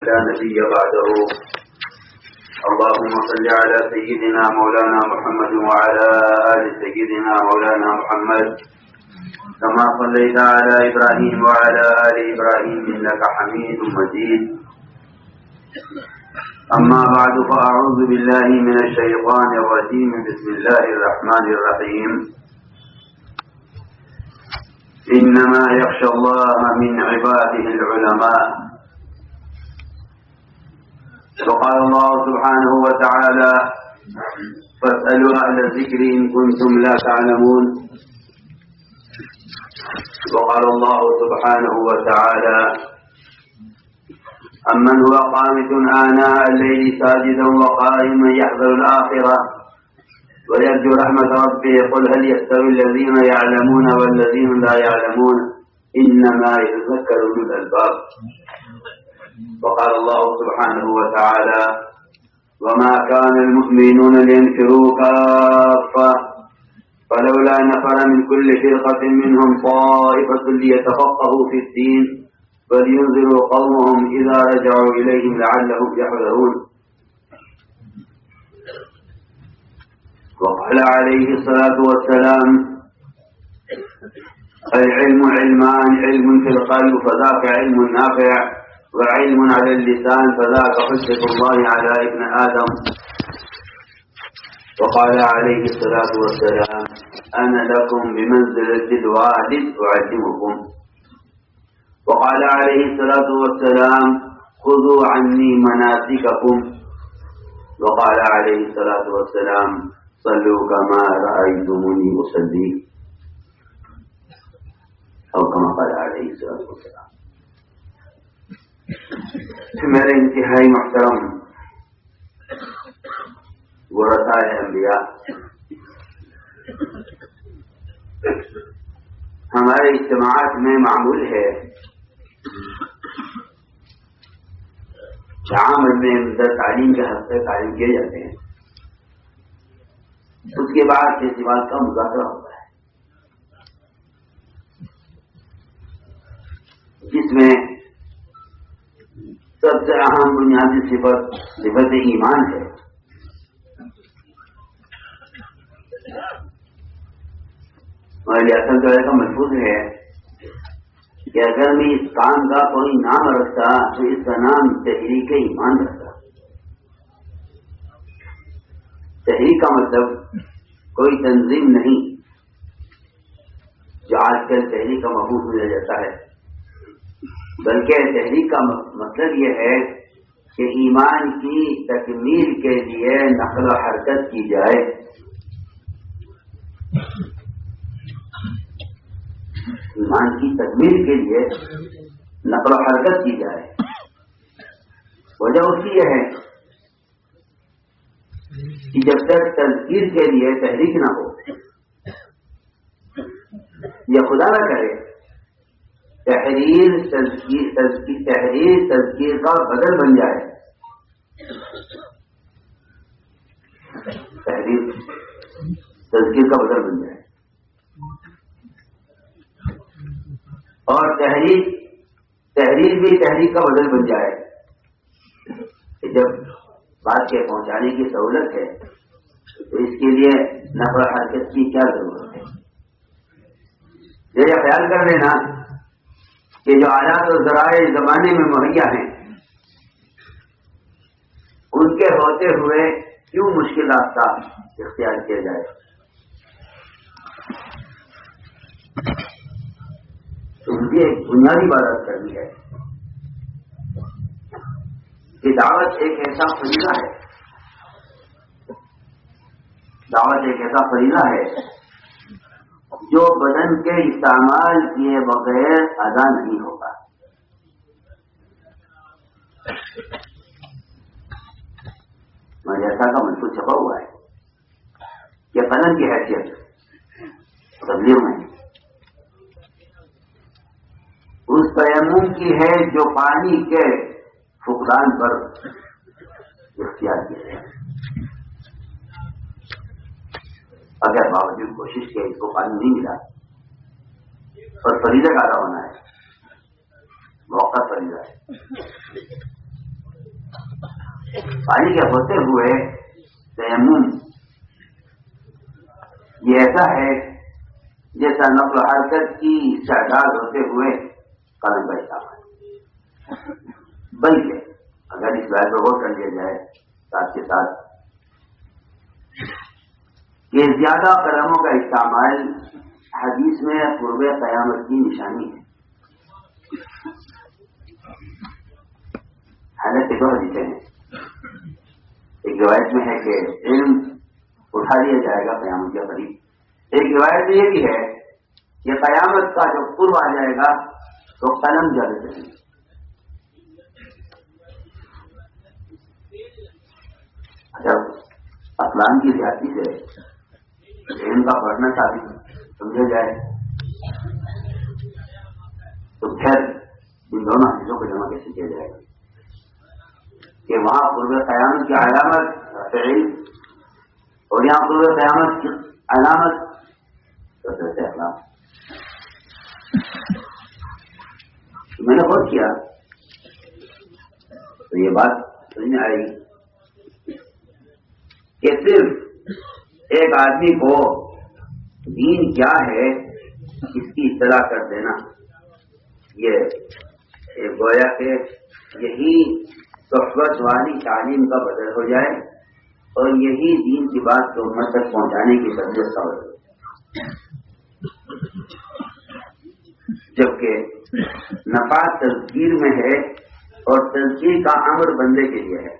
لا نبي بعده. اللهم صل على سيدنا مولانا محمد وعلى آل سيدنا مولانا محمد كما صليت على إبراهيم وعلى آل إبراهيم إنك حميد مجيد. أما بعد فأعوذ بالله من الشيطان الرجيم. بسم الله الرحمن الرحيم. إنما يخشى الله من عباده العلماء. وقال الله سبحانه وتعالى: فاسألوا أهل الذكر إن كنتم لا تعلمون. وقال الله سبحانه وتعالى: أمن هو قانت آناء الليل ساجدا وقائما يحذر الآخرة ويرجو رحمة ربه قل هل يستوي الذين يعلمون والذين لا يعلمون إنما يتذكر أولو الألباب. وقال الله سبحانه وتعالى: وما كان المؤمنون لينفروا كافة فلولا نفر من كل فرقة منهم طائفة ليتفقهوا في الدين ولينذروا قومهم إذا رجعوا إليهم لعلهم يحذرون. وقال عليه الصلاة والسلام: العلم علمان، علم في القلب فذاك علم نافع، وعلم على اللسان فذاك حجة الله على ابن آدم. وقال عليه الصلاة والسلام: أنا لكم بمنزلة الوالد أعلمكم. وقال عليه الصلاة والسلام: خذوا عني مناسككم. وقال عليه الصلاة والسلام: صلوا كما رأيتموني أصلي، أو كما قال عليه الصلاة والسلام. میرے انتہائی محترم ورثائے انبیاء، ہمارے اجتماعات میں معمول ہے عام میں تعلیم کے حد سے تعلیم کیے جاتے ہیں. اس کے بعد کسی بات کا مذاکرہ ہوتا ہے جس میں سب سے اہم بنیادی صفت ایمان ہے. ہماری اصل جو کا محفوظ ہے کہ اگر میں اس کام کا کوئی نام رکھتا تو اس کا نام تحریک ایمان رکھتا. تحریک کا مطلب کوئی تنظیم نہیں جو آج کل تحریک کا مفہوم سمجھا جاتا ہے، بلکہ تحریک کا مطلب یہ ہے کہ ایمان کی تکمیل کے لیے نقل و حرکت کی جائے. ایمان کی تکمیل کے لیے نقل و حرکت کی جائے. وجہ اس کی یہ ہے کہ جب تک تذکیر کے لیے تحریک نہ ہو یا خدا نہ کرے تحریر تذکیر کا بدل بن جائے، تحریر تذکیر کا بدل بن جائے، اور تحریر بھی تحریک کا بدل بن جائے. جب بات کے پہنچانے کی سہولت ہے تو اس کے لیے نقل و حرکت کی کیا ضرورت ہے؟ یہ خیال کر لینا کہ جو آلات و ذرائع زمانے میں مہیا ہیں ان کے ہوتے ہوئے کیوں مشکل راستہ اختیار کیا جائے. ان کی ایک بنیادی بات کرنی ہے کہ دعوت ایک ایسا فریضہ ہے، دعوت ایک ایسا فریضہ ہے جو بدن کے استعمال کیے بغیر ادا نہیں ہوگا. مدرسہ کا منصوب چھپا ہوا ہے کہ بدن کی حیثیت تبلیغ میں اس تیمم کی ہے جو پانی کے فقدان پر اختیار کیا ہے. اگر باوجود کوشش کی اس کو پانی نہیں ملا اور فریضہ کا ادا ہونا ہے، موقع فریضہ ہے، پانی کے ہوتے ہوئے تیمم یہ ایسا ہے جیسا نقل و حرکت کی استعداد ہوتے ہوئے قلم کا استعمال، بلکہ اگر اس بات پر غور کر لیا جائے ساتھ کے ساتھ کہ زیادہ قلموں کا استعمال حدیث میں قرب قیامت کی نشانی ہے۔ حالانکہ دو حدیثیں ہیں، ایک روایت میں ہے کہ علم اٹھا لیا جائے گا قیامت کے قریب، ایک روایت میں یہ بھی ہے کہ قیامت کا جو قرب آ جائے گا تو قلم زیادہ چلے گا۔ جب اسلام کی زیادتی سے علم کا پڑھنا چاہتی سمجھا جائے تو پھر ان دونوں چیزوں کو جمع کیسے کیا جائے گا کہ وہاں قرب قیامت کی علامت علم اور یہاں قرب قیامت کی علامت کثرت اخلاق۔ میں نے خود کیا تو یہ بات سمجھ میں آئی کہ صرف ایک آدمی کو دین کیا ہے اس کی اطلاع کر دینا یہ گویا کہ یہی صحبت والی تعلیم کا بدل ہو جائے اور یہی دین کی بات کو امت تک پہنچانے کی ضرورت کا بدل ہو جائے، جبکہ نفع تذکیر میں ہے اور تذکیر کا امر بندے کے لیے ہے۔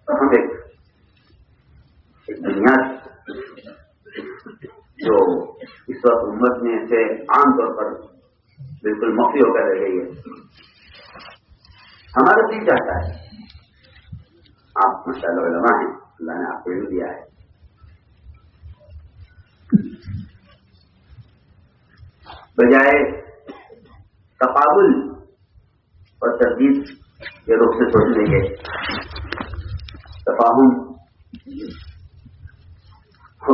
ہم ایک بنیاد جو اس وقت امت میں سے عام طور پر بالکل مخفی ہو کر رہ گئی ہے، ہمارا دل چاہتا ہے، آپ ماشاءاللہ علماء ہیں، اللہ نے آپ کو علم دیا ہے، بجائے تقابل اور تردید کے رخ سے سوچنے کے تفاہم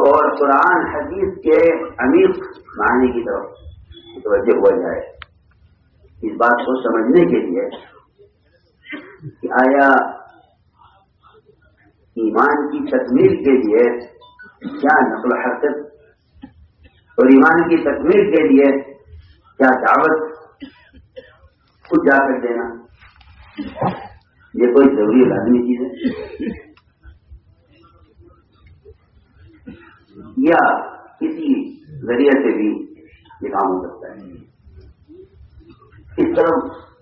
اور قرآن حدیث کے عمیق معنی کی طرف متوجہ ہوا جائے، اس بات کو سمجھنے کے لیے کہ آیا ایمان کی تکمیل کے لیے کیا نقل و حرکت اور ایمان کی تکمیل کے لیے کیا دعوت خود جا کر دینا یہ کوئی ضروری لازمی چیز ہے یا کسی ذریعے سے بھی یہ کام ہو سکتا ہے؟ اس طرف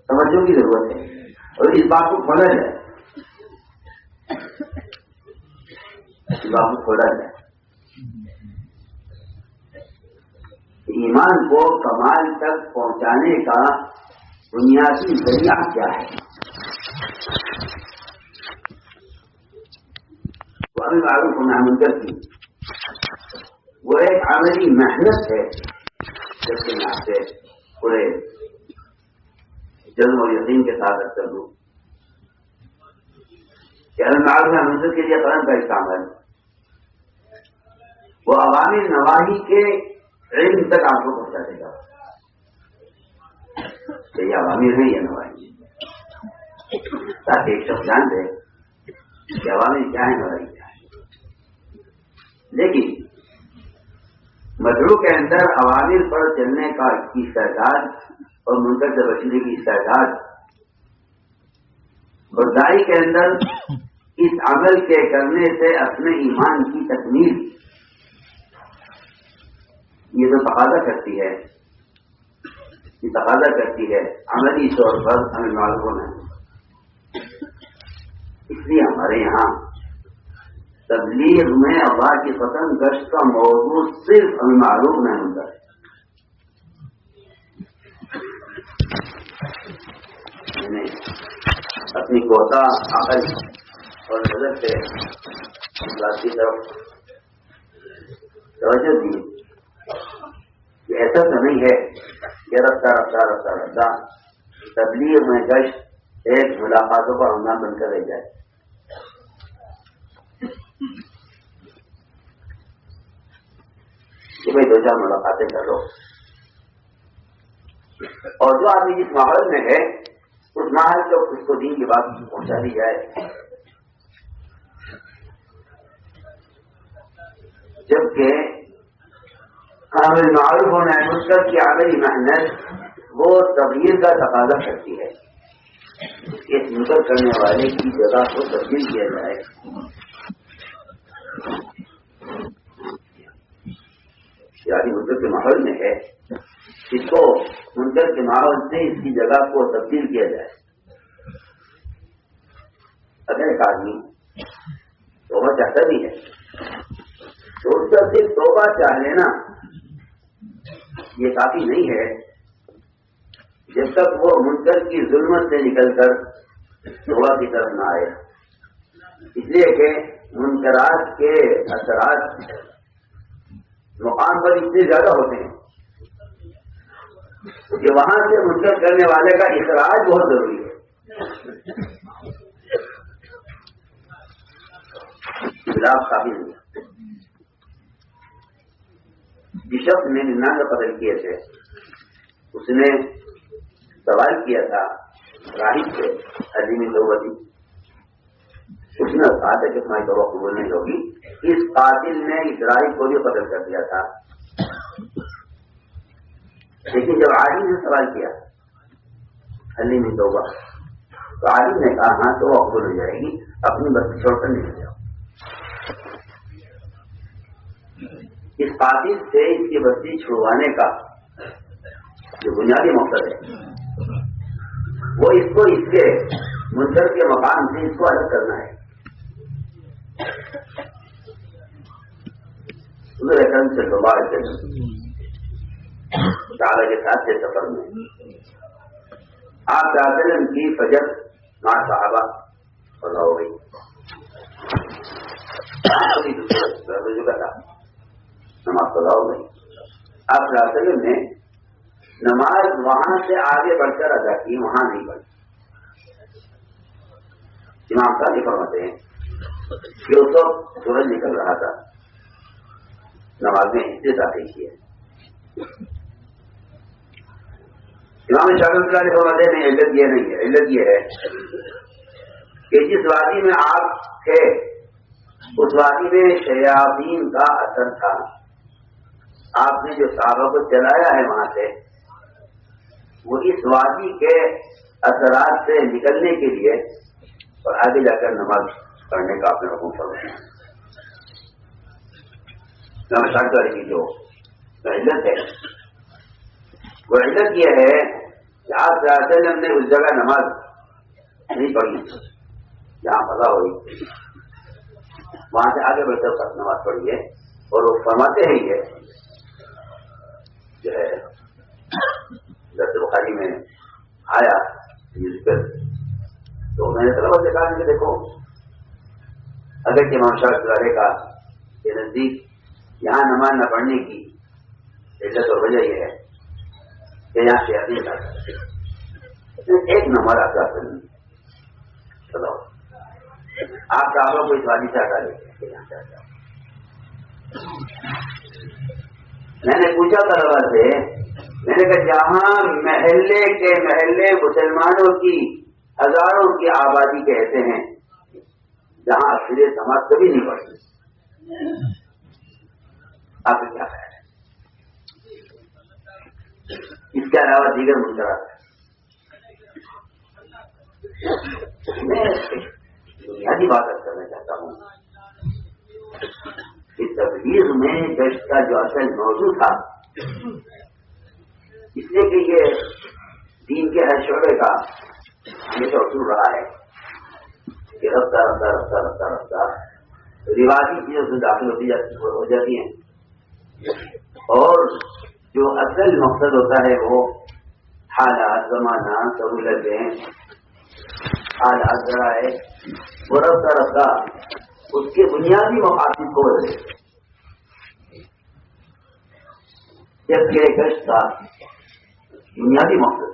توجہ کی ضرورت ہے اور اس بات کو کھولا جائے، اس بات کو کھولا جائے ایمان کو کمال تک پہنچانے کا بنیادی ذریعہ کیا ہے۔ وہ ابھی معروف ہونا منکر کی وہ ایک عملی محنت ہے جس کے یہاں سے پورے جذب اور یقین کے ساتھ اکثر دوں کہ المعروف منکر کے لیے قلم کا استعمال وہ عوامی نواحی کے علم تک آپ کو پہنچا دے گا کہ یہ عوامی ہے یا نواحی، تاکہ ایک شخص جان دے کہ عوامی کیا ہے نواحی کیا ہے۔ لیکن مدعو کے اندر عوامل پر چلنے کا کی استعداد اور منکر سے بچنے کی استعداد اور دائی کے اندر اس عمل کے کرنے سے اپنے ایمان کی تکمیل یہ جو تقاضا کرتی ہے یہ تقاضا کرتی ہے عملی طور پر ہمیں معلوم ہونا ہے۔ اس لیے ہمارے یہاں تبلیغ میں اللہ کی قسم گشت کا موضوع صرف ہمیں معلوم نہیں ہوتا ہے۔ میں نے اپنی کوتا عقل اور نظر سے بات کی طرف توجہ دی کہ ایسا تو نہیں ہے کہ رفتہ رفتہ رفتہ رفتہ تبلیغ میں گشت ایک ملاقاتوں کا ہنگام بن کر رہ جائے۔ کہ بھائی دو چار ملاقاتیں کر لو اور جو آدمی جس ماحول میں ہے اس محل تک اس کو دین کی بات پہنچا دی جائے، جبکہ امر معروف و نہی منکر کی عملی محنت وہ تغیر کا تقاضا کرتی ہے، اس منکر کرنے والے کی جگہ کو تبدیل کیا جائے۔ یعنی منکر کے ماحول میں ہے، اس کو منکر کے ماحول سے اس کی جگہ کو تبدیل کیا جائے۔ اگر ایک آدمی توبہ چاہتا بھی ہے تو اس کا صرف توبہ چاہ لینا یہ کافی نہیں ہے، جب تک وہ منکر کی ظلمت سے نکل کر توبہ کی طرف نہ آئے، اس لیے کہ منکرات کے اثرات مقام پر اتنے زیادہ ہوتے ہیں کہ وہاں سے منکر کرنے والے کا اخراج بہت ضروری ہے، خلاف کافی نہیں۔ جس شخص نے 99 قتل کیے تھے، اس نے سوال کیا تھا راہب سے عظیم توبتی، اس نے کہا تھا کہ تمہاری توبہ قبول نہیں ہوگی، اس قاتل نے اس راہب کو بھی قتل کر دیا تھا۔ لیکن جب عالم نے سوال کیا عظیم توبہ تو عالم نے کہا ہاں توبہ قبول ہو جائے گی، اپنی بستی چھوڑ کر نہیں جاؤ۔ اس قاتل سے اس کی بستی چھڑوانے کا جو بنیادی مقصد ہے وہ اس کو اس کے منکر کے مقام سے اس کو الگ کرنا ہے۔ حضور اکرم صلی اللہ علیہ وسلم صحابہ کے ساتھ کے سفر میں آپ صلی اللہ علیہ وسلم کی فجر مع صحابہ قضا ہو گئی، نماز قضا ہو گئی۔ آپ صلی اللہ علیہ وسلم نے نماز وہاں سے آگے بڑھ کر ادا کی، وہاں نہیں بڑھی۔ امام صاحب یہ فرماتے ہیں کہ اس وقت سورج نکل رہا تھا، نماز میں حصے داخل کیے۔ امام شافعی اللہ علیہ فرماتے ہیں علت یہ نہیں ہے، علت یہ ہے کہ جس وادی میں آپ تھے اس وادی میں شیاطین کا اثر تھا، آپ نے جو صحابہ کو چلایا ہے وہاں سے وہ اس وادی کے اثرات سے نکلنے کے لیے اور آگے جا کر نماز پڑھنے کا آپ نے حکم فرمایا۔ نمسکار کرنے کی جو علت ہے وہ علت یہ ہے کہ آپ صلی اللہ علیہ وسلم نے اس جگہ نماز نہیں پڑھی جہاں قضا ہوئی، وہاں سے آگے بڑھ کر نماز پڑھی ہے، اور وہ فرماتے ہیں یہ جو ہے درس بخاری میں آیا یہ ذکر، تو میں نے طلبہ سے کہا کہ دیکھو اگر کہ امام شافعی کا کے نزدیک یہاں نماز نہ پڑھنے کی علت اور وجہ یہ ہے کہ یہاں شیاطین کا ایک نمبر آپ کا چلو آپ صحابہ کو اس وادی سے ہٹا دیتے یہاں سے ہٹا۔ میں نے پوچھا طلبا سے، میں نے کہا جہاں محلے کے محلے مسلمانوں کی ہزاروں کی آبادی کہتے ہیں، جہاں اکثر سماج کبھی نہیں پڑھتی، آپ کیا خیال ہے؟ اس کے علاوہ دیگر منکرات میں بنیادی بات کرنا چاہتا ہوں کہ تبلیغ میں گشت کا جو اصل موضوع تھا، اس لیے کہ یہ دین کے ہر شعبے کا ہمیشہ اصول رہا ہے کہ رفتہ رفتہ رفتہ رفتہ رفتہ روایتی چیزوں سے داخل ہو جاتی ہیں، اور جو اصل مقصد ہوتا ہے وہ حالات، زمانہ، سہولتیں، حالات ذرائع، وہ رفتہ رفتہ اس کے بنیادی مقاصد کو بدلے، جبکہ گشت کا بنیادی مقصد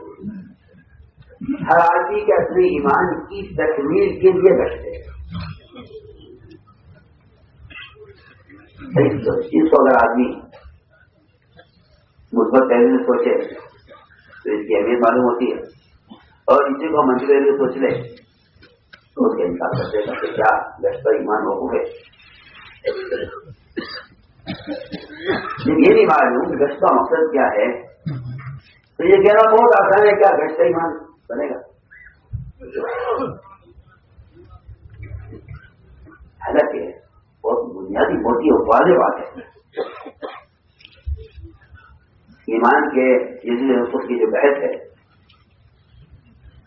ہر آدمی کے اپنے ایمان کی تکمیل کے لیے گشت ہے۔ اس کو اگر آدمی مثبت پہلو سے سوچے تو اس کی اہمیت معلوم ہوتی ہے، اور اسی کو منصوبے میں سوچ لے تو اس کے انسان کرتے گا کہ کیا گشت پر ایمان ہو گئے. جب یہ نہیں معلوم کہ گشت کا مقصد کیا ہے تو یہ کہنا بہت آسان ہے. کیا گشت کا ایمان بنے گا؟ حالانکہ بہت بنیادی موٹی اور واضح بات ہے. ایمان کے یزید نفس کی جو بحث ہے،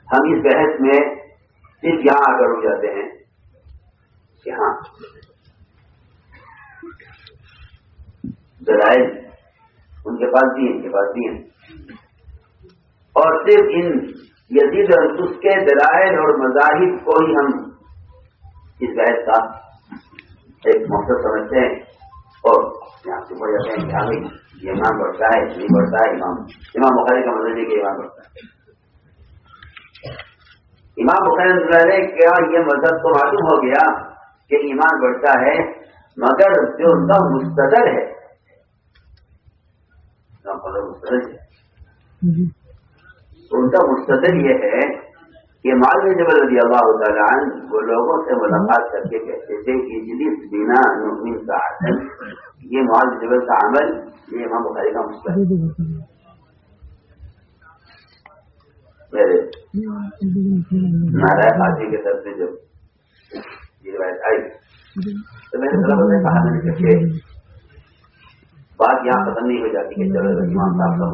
ہم اس بحث میں صرف یہاں آ کر رک جاتے ہیں کہ ہاں دلائل ان کے پاس بھی ہیں، ان کے پاس بھی ہیں، اور صرف ان یزید نفس کے دلائل اور مذاہب کو ہی ہم اس بحث کا ایک مقصد سمجھتے ہیں اور یہاں سے پڑھ جاتے ہیں کہ ہمیں یہ امام بڑھتا ہے نہیں بڑھتا ہے. امام بخاری کا مطلب ہے کہ امام بڑھتا ہے. امام بخاری نے کیا یہ مذہب تو معلوم ہو گیا کہ ایمان بڑھتا ہے، مگر جو ان کا مستدل ہے ان کا مستدل یہ ہے کہ معاذ بن جبل رضی اللہ تعالیٰ عنہ وہ لوگوں سے ملاقات کر کے کہتے تھے کہ اجلس بنا نؤمن ساعتا. یہ معاذ بن جبل کا عمل یہ امام بخاری کا مستدل. نارائن حاجی کے طرف سے جب یہ روایت آئی تو میں نے طلبہ سے کہا میں نے کہ بات یہاں ختم نہیں ہو جاتی کہ چلو امام صاحب کا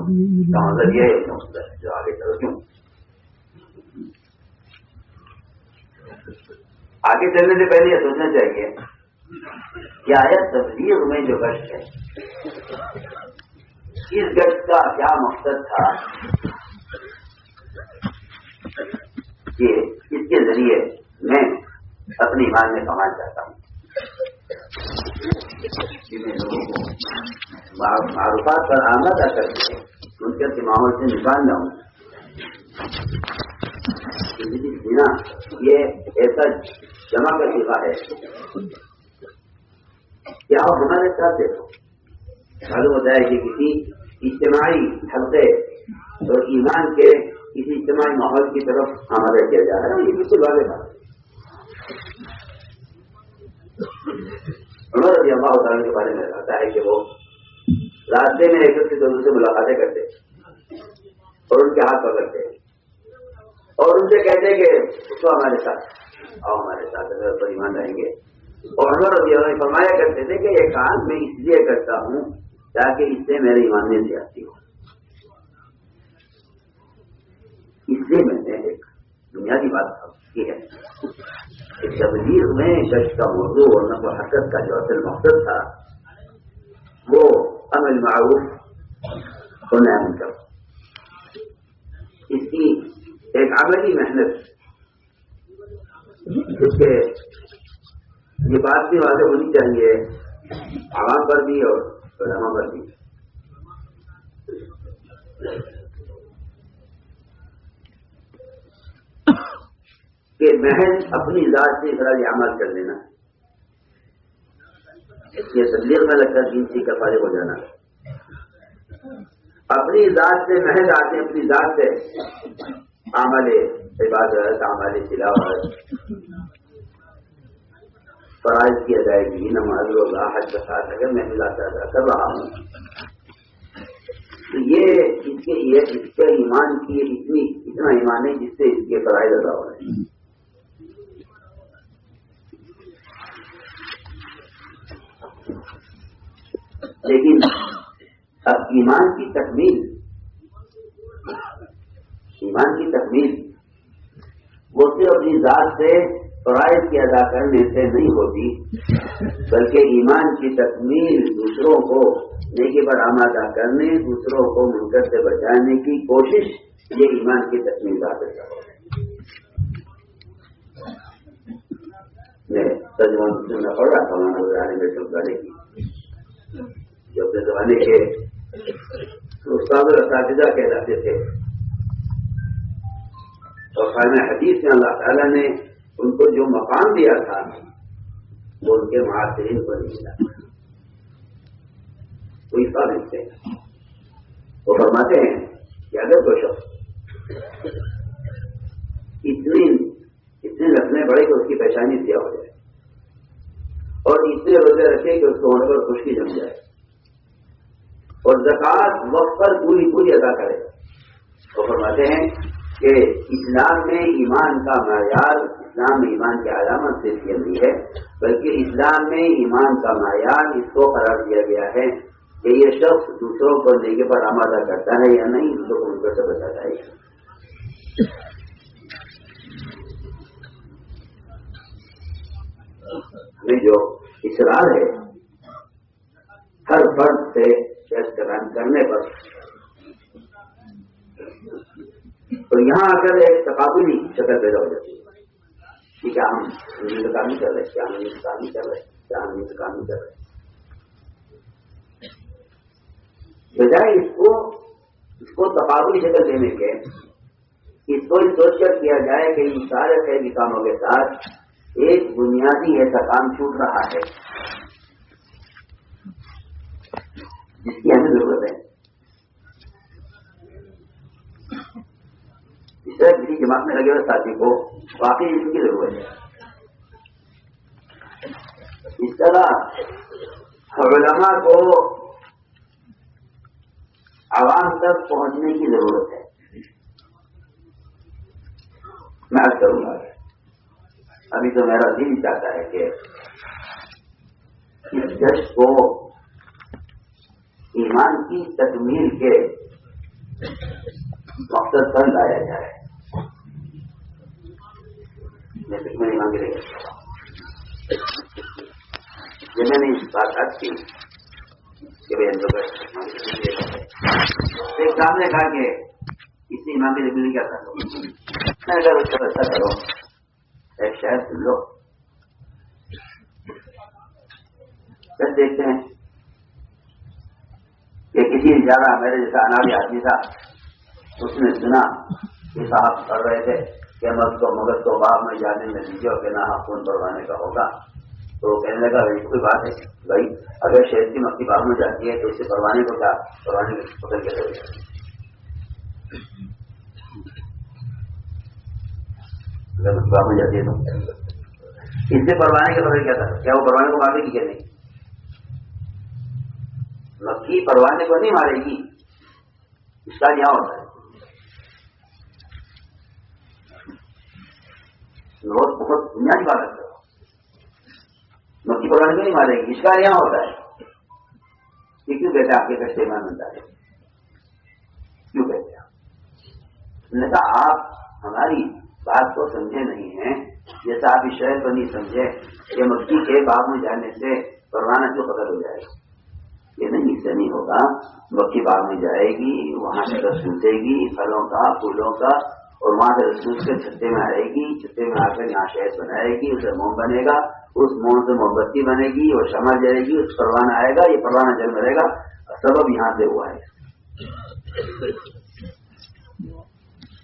مطلب یہ ہے جو آگے چلو. کیوں آگے چلنے سے پہلے یہ سوچنا چاہیے کہ آیا تبلیغ میں جو گشت ہے اس گشت کا کیا مقصد تھا کہ اس کے ذریعے میں اپنے ایمان میں کمانا چاہتا ہوں. معروفات پر آمدہ کر کے منکر کے ماحول سے نکالنا ہوں. بنا یہ ایسا جمع کا صیغہ ہے کہ آپ ہمارے ساتھ دیکھو. معلوم ہوتا ہے کہ کسی اجتماعی حلقے اور ایمان کے کسی اجتماعی ماحول کی طرف آمادہ کیا جا رہا ہے. یہ بالکل واضح بات. عمر رضی اللہ تعالیٰ کے بارے میں کہتا ہے کہ وہ راستے میں ایک سے دوسرے سے ملاقاتیں کرتے اور ان کے ہاتھ پکڑتے اور ان سے کہتے کہ تو ہمارے ساتھ آؤ، ہمارے ساتھ پر ایمان رہیں گے. اور عمر رضی اللہ عنہ فرمایا کرتے تھے کہ یہ کام میں اس لیے کرتا ہوں تاکہ اس سے میرے ایمان میں زیادتی ہو. اس لیے میں نے ایک بنیادی بات کی ہے کہ تبلیغ میں گشت کا موضوع اور نقل و حرکت کا جو اصل مقصد تھا وہ امر معروف اور نہی منکر، اس کی ایک عملی محنت، جس کے یہ بات بھی واضح ہونی چاہیے عوام پر بھی اور علماء پر بھی کہ محض اپنی ذات سے اخراج عمل کر لینا، یہ تبلیغ میں لگتا ہے دین کا فارغ ہو جانا. اپنی ذات سے محض آتے اپنی ذات سے عمل عبادت، عمل تلاوت، فرائض کی ادائیگی، نماز روزہ حج کے ساتھ اگر میں ملاتا کر رہا ہوں تو یہ اس کے ایمان کی اتنا ایمان ہے جس سے اس کے فرائض ادا ہو رہے ہیں. لیکن اب ایمان کی تکمیل وہ صرف اپنی ذات سے فرائض کی ادا کرنے سے نہیں ہوتی، بلکہ ایمان کی تکمیل دوسروں کو نیکی پر آمادہ کرنے، دوسروں کو منکر سے بچانے کی کوشش، یہ ایمان کی تکمیل کا ذریعہ ہے. میں ترجمہ میں پڑھ رہا تھا مولانا غزالی بیٹھ کی جو اپنے زمانے کے استاد اور اساتذہ کہلاتے تھے، اور قائم حدیث میں اللہ تعالیٰ نے ان کو جو مقام دیا تھا وہ ان کے معاصرین کو نہیں ملا. کوئی ثابت ہے وہ فرماتے ہیں کہ اگر کوئی شخص بڑھے کہ اس کی پریشانی سیاہ ہو جائے، اور اتنے روزے رکھے کہ اس کو ہونے پر خشکی جم جائے، اور زکوٰۃ وقت پر پوری پوری ادا کرے۔ وہ فرماتے ہیں کہ اسلام میں ایمان کا معیار، اسلام میں ایمان کی علامت صرف یہ نہیں ہے، بلکہ اسلام میں ایمان کا معیار اس کو قرار دیا گیا ہے کہ یہ شخص دوسروں کو نیکی پر آمادہ کرتا ہے یا نہیں، دوسروں کو منکر سے بچاتا ہے۔ ہمیں جو اصرار ہے ہر فرد سے احترام کرنے پر، اور یہاں آ کر ایک تقابلی شکل پیدا ہو جاتی ہے کہ کیا ہم انتقامی کر رہے، کیا ہم انتقامی کر رہے، کیا ہم انتقامی کر رہے، بجائے اس کو تقابلی شکل دینے کے اس کو سوچ کر کیا جائے کہ ان سارے خیری کاموں کے ساتھ ایک بنیادی ایسا کام چھوٹ رہا ہے جس کی ہمیں ضرورت ہے۔ اس طرح کسی جماعت میں لگے ہوئے ساتھی کو واقعی اس کی ضرورت ہے۔ اس طرح علماء کو عوام تک پہنچنے کی ضرورت ہے۔ میں عرض کروں گا، ابھی تو میرا دل چاہتا ہے کہ اس جشن کو ایمان کی تکمیل کے مقصد پر لایا جائے۔ میں ایمان کے لیے جب میں نے اس بات آج کی کہ بھائی ایک صاحب نے کہا کہ اس نے ایمان کے لیے کیا کرو، میں اگر اس کو ایسا کرو ایک شاید سن لو، پھر دیکھتے ہیں کہ کسی زیادہ میرے جیسا اناڑی آدمی تھا، اس نے سنا کہ صاحب کر رہے تھے کہ مغز کو باغ میں جانے میں دیجیے کہ نہ خون پروانے کا ہوگا، تو کہنے لگا بھائی کوئی بات ہے بھائی، اگر شہد کی مکھی باغ میں جاتی ہے تو اس سے پروانے کو کیا، پروانے کی پکڑ کے لگے اگر مکھی باغ میں جاتی ہے تو اس سے پروانے کے پکڑ کیا تھا، کیا وہ پروانے کو مارے گی کہ نہیں؟ مکھی پروانے کو نہیں مارے گی، اس کا یہاں ہوتا ہے بہت بنیادی بات ہے، مکھی پروانے کو نہیں مارے گی، اس کا یہاں ہوتا ہے کہ کیوں کہتے آپ کے کشتے ایمان بنتا ہے، کیوں کہتے ہیں؟ کہا آپ ہماری بات کو سمجھے نہیں ہیں، جیسا آپ اس شہر کو نہیں سمجھے کہ مکھی کے باغ میں جانے سے پروانہ کیوں قتل ہو جائے گا، یہ نہیں، اس سے نہیں ہوگا۔ مکھی باغ میں جائے گی، وہاں سے رس ٹوٹے گی پھلوں کا پھولوں کا، اور وہاں سے رس کے چھتے میں آئے گی، چھتے میں آ کر یہاں شہد بنائے گی، اسے موم بنے گا، اس موم سے موم بتی بنے گی اور شمع جلے گی، اس پروانہ آئے گا، یہ پروانہ جل مرے گا، سبب یہاں سے ہوا ہے۔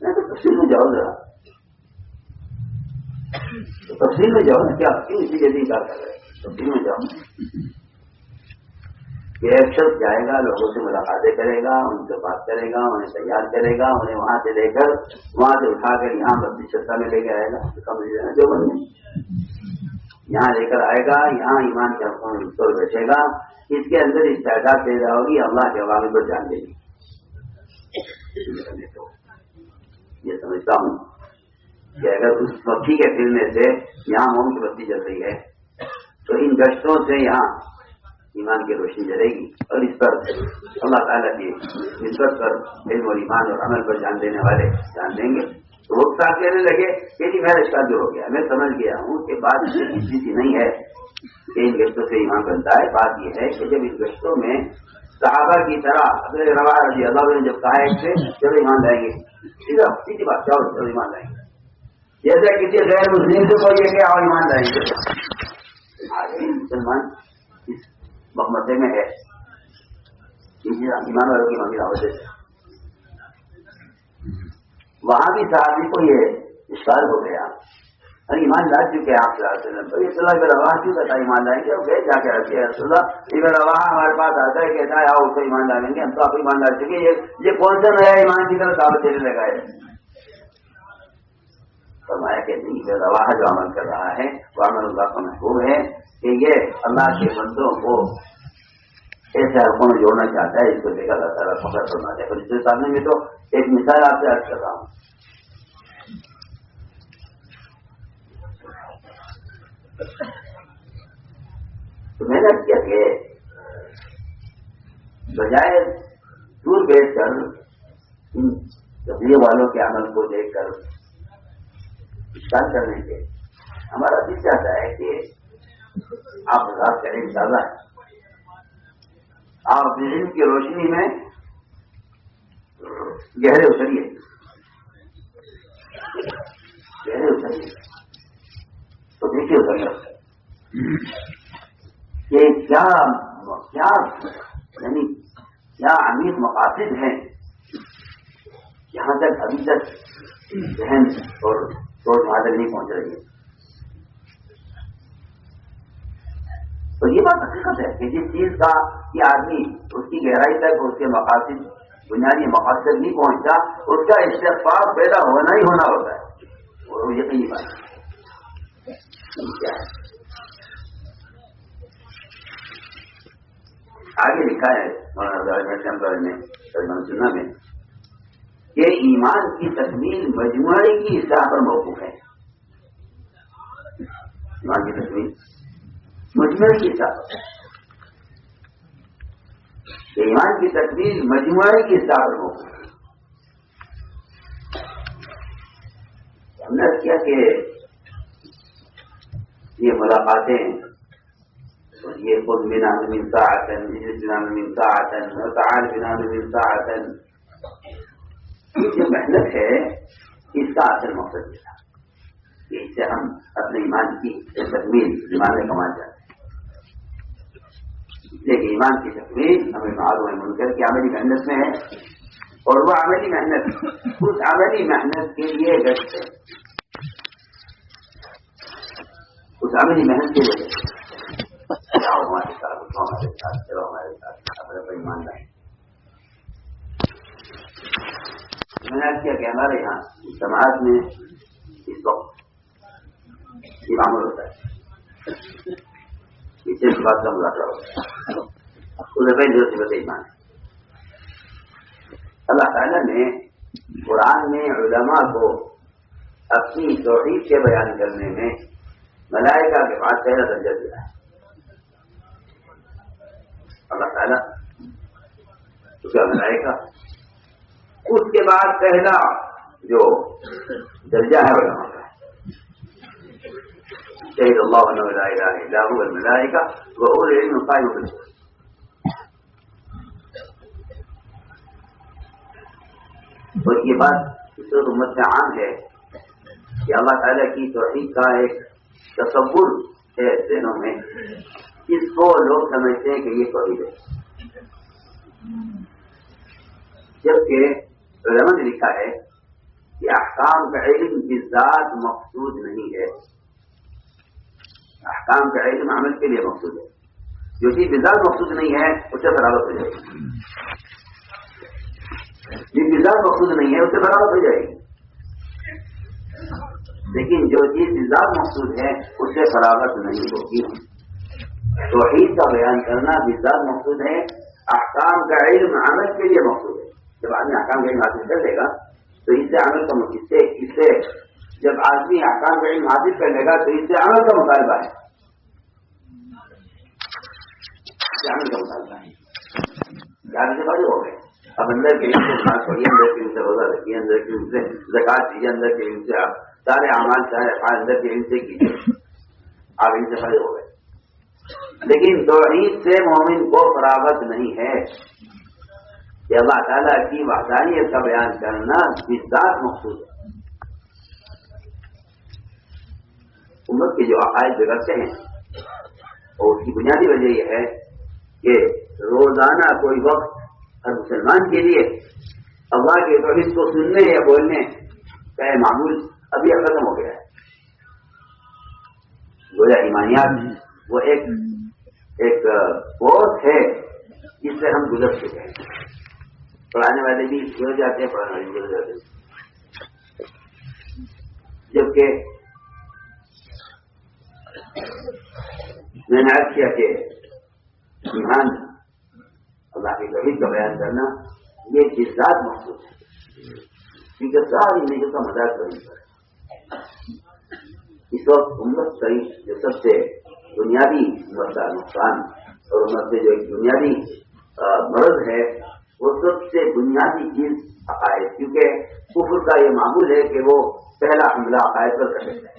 تو تفصیل میں جاؤ ذرا، تفصیل میں جاؤ نا، کیا کیوں اسی جیسی بات کر رہے ہیں، تفصیل میں جاؤ کہ ایک شخص جائے گا، لوگوں سے ملاقاتیں کرے گا، ان سے بات کرے گا، انہیں تیار کرے گا، انہیں وہاں سے لے کر وہاں سے اٹھا کر یہاں مسجد شتا میں لے کے آئے گا، جو بندے یہاں لے کر آئے گا، یہاں ایمان کے پر بیٹھے گا، اس کے اندر استعداد پیدا ہوگی اللہ کے عوامی پر جان دے گی۔ یہ سمجھتا ہوں کہ اگر اس مکھی کے پھرنے سے یہاں موم کی بتی جل رہی ہے تو ان گشتوں سے یہاں ایمان کی روشنی جلے گی، اور اس پر اللہ تعالیٰ کی نسبت پر علم اور ایمان اور عمل پر جان دینے والے جان دیں گے۔ تو وہ ساتھ کہنے لگے کہ جی میرا رشتہ دور ہو گیا، میں سمجھ گیا ہوں کہ بات چیز نہیں ہے کہ ان گشتوں سے ایمان بنتا ہے، بات یہ ہے کہ جب ان گشتوں میں صحابہ کی طرح اگر روا رضی اللہ عنہ جب کہا ایک سے چلو ایمان لائیں گے، سیدھی بات چلو ایمان لائیں گے، جیسے کسی غیر مسلم سے کوئی کہ آؤ ایمان لائیں گے، مسلمان اس مقمصے میں ہے ایمان والوں کی مانگی دعوت ہے۔ وہاں بھی صحابی کو یہ اشکال ہو گیا، ارے ایمان لا چکے آپ صلی اللہ علیہ وسلم، تو یہ صلی اللہ روا کیوں کہتا ہے ایمان لائیں گے، وہ گئے جا کے رکھے رسول اللہ ابن روا ہمارے پاس آتا ہے، کہتا ہے آؤ اس کو ایمان ڈالیں گے، ہم تو آپ ایمان ڈال چکے، یہ کون سا نیا ایمان کی طرف دعوت دینے لگا ہے؟ فرمایا کہ نہیں، بے رواہ جو عمل کر رہا ہے وہ عمل اللہ کا محبوب ہے کہ یہ اللہ کے بندوں کو ایسے حلقوں میں جوڑنا چاہتا ہے، اس کو دیکھا اللہ تعالیٰ فخر فرماتا ہے۔ اور اس کے سامنے میں تو ایک مثال آپ سے عرض کر رہا ہوں۔ تو میں نے کیا کہ بجائے دور بیٹھ کر ان تبلیغ والوں کے عمل کو دیکھ کر اشکال کرنے کے، ہمارا دل چاہتا ہے کہ آپ وضاحت کریں انشاءاللہ، آپ اپنے علم کی روشنی میں گہرے اتریے تو دیکھیے اتریے کہ کیا یعنی کیا عمیق مقاصد ہیں یہاں تک ابھی تک ذہن اور سوچ وہاں تک نہیں پہنچ رہی ہے۔ تو یہ بات حقیقت ہے کہ جس چیز کا یہ آدمی اس کی گہرائی تک اس کے مقاصد بنیادی مقاصد نہیں پہنچتا، اس کا استغفار پیدا ہونا ہی ہونا ہوتا ہے، اور وہ یقینی بات ہے۔ کیا ہے آگے لکھا ہے مولانا سننا میں کہ ایمان کی تکمیل مجموعے کی اصلاح پر موقوف ہے۔ ایمان کی تکمیل مجموعے کی اصلاح، ایمان کی تکمیل مجموعے کی اصلاح پر موقوف ہے۔ ہم نے کیا کہ یہ ملاقاتیں، یہ خود بنا من ساعتن، اجلس بنا من ساعتن، تعال بنا من ساعتن، یہ جو محنت ہے اس کا اصل مقصد یہ تھا کہ اس سے ہم اپنے ایمان کی تکمیل ایمان میں کما جاتے ہیں۔ اس لیے کہ ایمان کی تکمیل ہمیں معلوم ہے منکر کی عملی محنت میں ہے، اور وہ عملی محنت اس عملی محنت کے لیے گشت ہے، اس عملی محنت کے لیے جاؤ ہمارے ساتھ، اٹھو ہمارے ساتھ، چلو ہمارے ساتھ، اپنے پر ایمان لائیں۔ میں نے کیا کہ ہمارے یہاں سماج میں اس وقت یہ معمول ہوتا ہے، اس سے بات کا مذاکرہ ہوتا ہے، اس پہ جو صفت ایمان ہے۔ اللہ تعالیٰ نے قرآن میں علماء کو اپنی توحید کے بیان کرنے میں ملائکہ کے بعد پہلا درجہ دیا ہے۔ اللہ تعالیٰ اس کا ملائکہ، اس کے بعد پہلا جو درجہ ہے علماء کا، شہید اللہ انہ لا الہ الا هو الملائکہ واولو العلم قائما بالقسط۔ اور یہ بات اس امت سے عام ہے کہ اللہ تعالیٰ کی توحید کا ایک تصور ہے ذہنوں میں، اس کو لوگ سمجھتے ہیں کہ یہ توحید ہے، جبکہ علماء نے لکھا ہے کہ احکام کا علم بالذات مقصود نہیں ہے، احکام کا علم عمل کے لیے مقصود ہے۔ جو چیز بالذات مقصود نہیں ہے اس سے برابر ہو جائے گی، جو بالذات مقصود نہیں ہے اس سے برابر ہو جائے گی، لیکن جو چیز بالذات مقصود ہے اس سے برابر نہیں ہوگی۔ توحید کا بیان کرنا بالذات مقصود ہے، احکام کا علم عمل کے لیے مقصود ہے۔ جب آدمی احکام کا علم حاصل کر لے گا تو اس سے عمل کا اس سے جب آدمی احکام کا علم حاصل کر لے گا تو اس سے عمل کا مطالبہ ہے، عمل کا مطالبہ ہے۔ زیادہ سے بڑے ہو گئے، اب اندر کے علم سے نماز پڑھیے، اندر کے علم سے روزہ رکھیے، اندر کے علم سے زکات دیجیے، اندر کے علم سے آپ سارے اعمال سارے افعال اندر کے علم سے کیجیے، آپ ان سے بڑے ہو گئے۔ لیکن توحید سے مومن کو فراغت نہیں ہے کہ اللہ تعالیٰ کی وحدانیت کا بیان کرنا بالذات مقصود ہے۔ امت کے جو عقائد بگڑتے ہیں اور اس کی بنیادی وجہ یہ ہے کہ روزانہ کوئی وقت ہر مسلمان کے لیے اللہ کے توحید کو سننے یا بولنے کا معمول ابھی ختم ہو گیا ہے۔ گویا ایمانیات وہ ایک کورس ہے جس سے ہم گزر چکے ہیں، پڑھانے والے بھی گزر جاتے ہیں، پڑھانے والے بھی گزر جاتے ہیں۔ جبکہ میں نے عرض کیا کہ ایمان اللہ کی توحید کا بیان کرنا یہ جذبات مخصوص ہے، کیونکہ ساری نیکیوں کا مذاق وہی پر اس وقت امت کا جو سب سے بنیادی امت کا نقصان اور امت سے جو ایک بنیادی مرض ہے وہ سب سے بنیادی چیز عقائد، کیونکہ کفر کا یہ معمول ہے کہ وہ پہلا حملہ عقائد پر کر سکتا ہے۔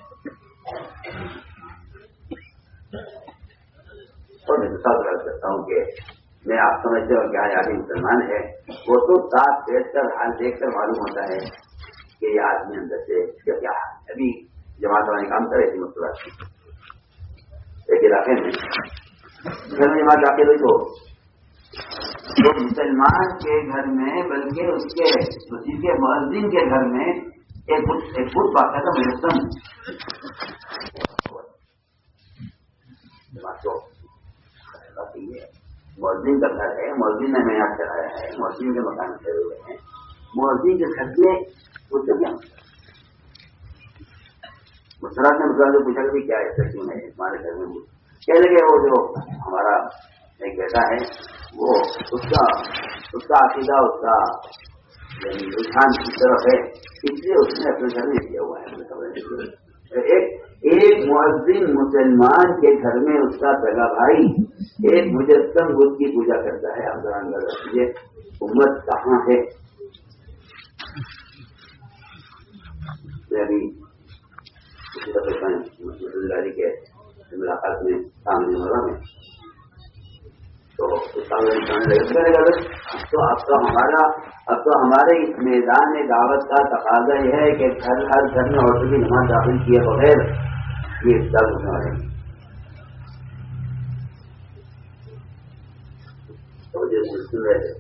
اور میں ساتھ کر سکتا ہوں کہ میں آپ سمجھتے ہو کہ آدمی مسلمان ہے، وہ تو ساتھ بیٹھ کر حال دیکھ کر معلوم ہوتا ہے کہ یہ آدمی اندر سے کیا ہے۔ ابھی جماعت والے کام کرے تھے مستقبل ایک علاقے میں گھر میں جماعت داخل ہوئی تو مسلمان کے گھر میں بلکہ اس کے مسجد کے مؤذن کے گھر میں ایک فٹ باقاعدہ مجسم مؤذن کا گھر ہے، مؤذن نے معیار چلایا ہے، مؤذن کے مکان کھڑے ہوئے ہیں، مؤذن کے گھر میں وہ کیا مسرات نے مسئلہ سے پوچھا کہ کیا ایسا کیوں ہے ہمارے گھر میں؟ کہہ لگے وہ جو ہمارا ایک بیٹا ہے وہ اس کا عقیدہ اس کا یعنی رجحان کی طرف ہے، اس لیے اس نے اپنے گھر میں کیا ہوا ہے۔ ایک مؤذن مسلمان کے گھر میں اس کا سگا بھائی ایک مجسم بدھ کی پوجا کرتا ہے۔ آپ ذرا اندازہ کیجیے امت کہاں ہے۔ ابھی کے ملاقات میں سامنے مرا میں تو اب تو ہمارے اس میدان میں دعوت کا تقاضا یہ ہے کہ ہر گھر میں عورتوں کی نماز داخل کیے بغیر یہ افطار ہونے والے ہیں۔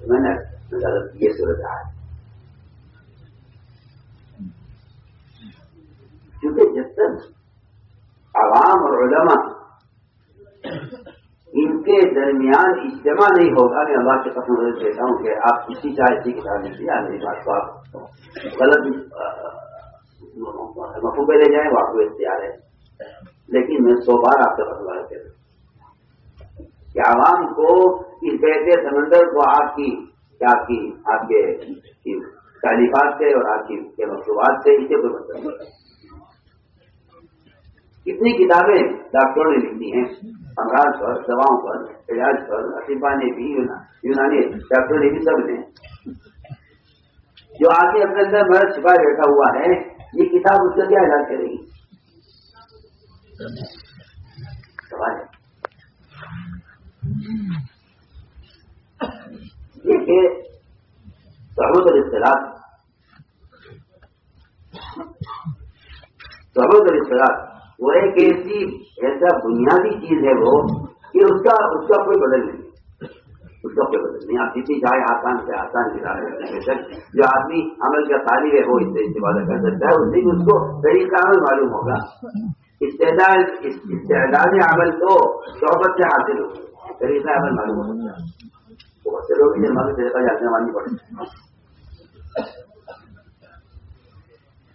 میں نے یہ صورت ہے کیونکہ جب تک عوام اور علماء ان کے درمیان اجتماع نہیں ہوگا، میں اللہ کی قسم دیتا ہوں کہ آپ کسی چاہے اسی کتاب میں دیا میری بات کو آپ غلط مفہوم لے جائیں وہ آپ کو اختیار ہے، لیکن میں 100 بار آپ سے فتویٰ کہتا ہوں کہ عوام کو اس بہتے سمندر کو آپ کے تعلیفات سے اور آپ کے مطلوبات سے اسے کوئی مطلب نہیں۔ کتنی کتابیں ڈاکٹروں نے لکھی ہیں امراض پر، دواؤں پر، علاج پر، اطباء نے بھی، یونانی ڈاکٹروں نے بھی، سب نے جو آگے اپنے اندر مرض چھپا بیٹھا ہوا ہے، یہ کتاب اس کا کیا علاج کرے گی؟ سوال ہے یہ کہ صحبت الاختلاف وہ ایک ایسا بنیادی چیز ہے وہ کہ اس کا کوئی بدل نہیں، آپ جتنی چاہے آسان سے آسان کتاب رکھیں گے جو آدمی عمل کا طالب ہے وہ اس سے استفادہ کر سکتا ہے، اس دن اس کو طریقہ عمل معلوم ہوگا۔ استعداد عمل تو صحبت سے حاصل ہوگی، طریقہ عمل معلوم ہوگا۔ بہت سے لوگ ہمارے طریقہ جاننے ماننی پڑے۔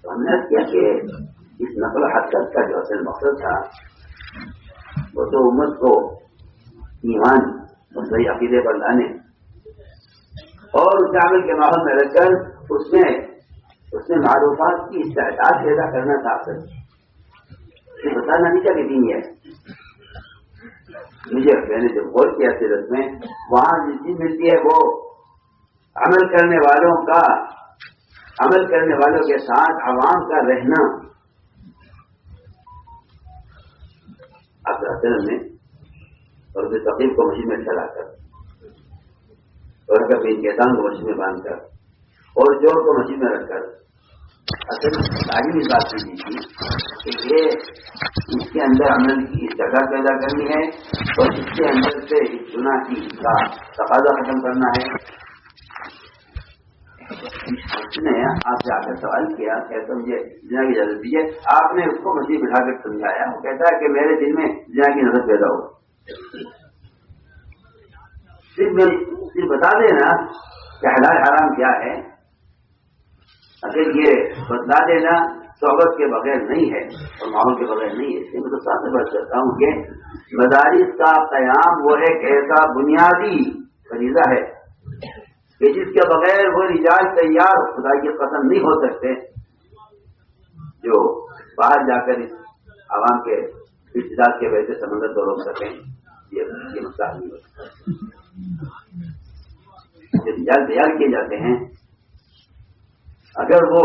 ہم نے کیا کہ اس نقل و حرکت کا جو اصل مقصد تھا وہ تو امت کو ایمان اور صحیح عقیدے پر لانے اور اس عمل کے ماحول میں رکھ کر اس میں معروفات کی استعداد پیدا کرنا تھا۔ یہ بتانا نہیں چاہیے دین ہے مجھے میں نے جب غور کیا سیرت میں وہاں جس چیز ملتی ہے وہ عمل کرنے والوں کے ساتھ عوام کا رہنا۔ میں اور اسے تقریب کو مسجد میں چلا کر اور کبھی کیسان کو مسجد میں باندھ کر اور جوڑ کو مسجد میں رکھ کر اصل تعلیم اس بات کی تھی کہ یہ اس کے اندر عمل کی جگہ پیدا کرنی ہے اور اس کے اندر سے اس گناہ کی کا تقاضا ختم کرنا ہے۔ اس نے آپ سے آ کر سوال کیا کہتا مجھے زنا کی اجازت دیجیے، آپ نے اس کو مسجد بٹھا کر سمجھایا، وہ کہتا ہے کہ میرے دل میں زنا کی نظر پیدا ہو، صرف بتا دینا کہ حلال حرام کیا ہے، اگر یہ بتلا دینا صحبت کے بغیر نہیں ہے اور ماحول کے بغیر نہیں ہے. اس لیے میں تو ساتھ میں بات کرتا ہوں کہ مدارس کا قیام وہ ایک ایسا بنیادی فریضہ ہے کہ جس کے بغیر وہ رجال تیار خدا کی قسم نہیں ہو سکتے جو باہر جا کر اس عوام کے امتداد کے وجہ سے سمندر کو روک سکیں. یہ مسئلہ نہیں ہو سکتا. جو رجال تیار کیے جاتے ہیں اگر وہ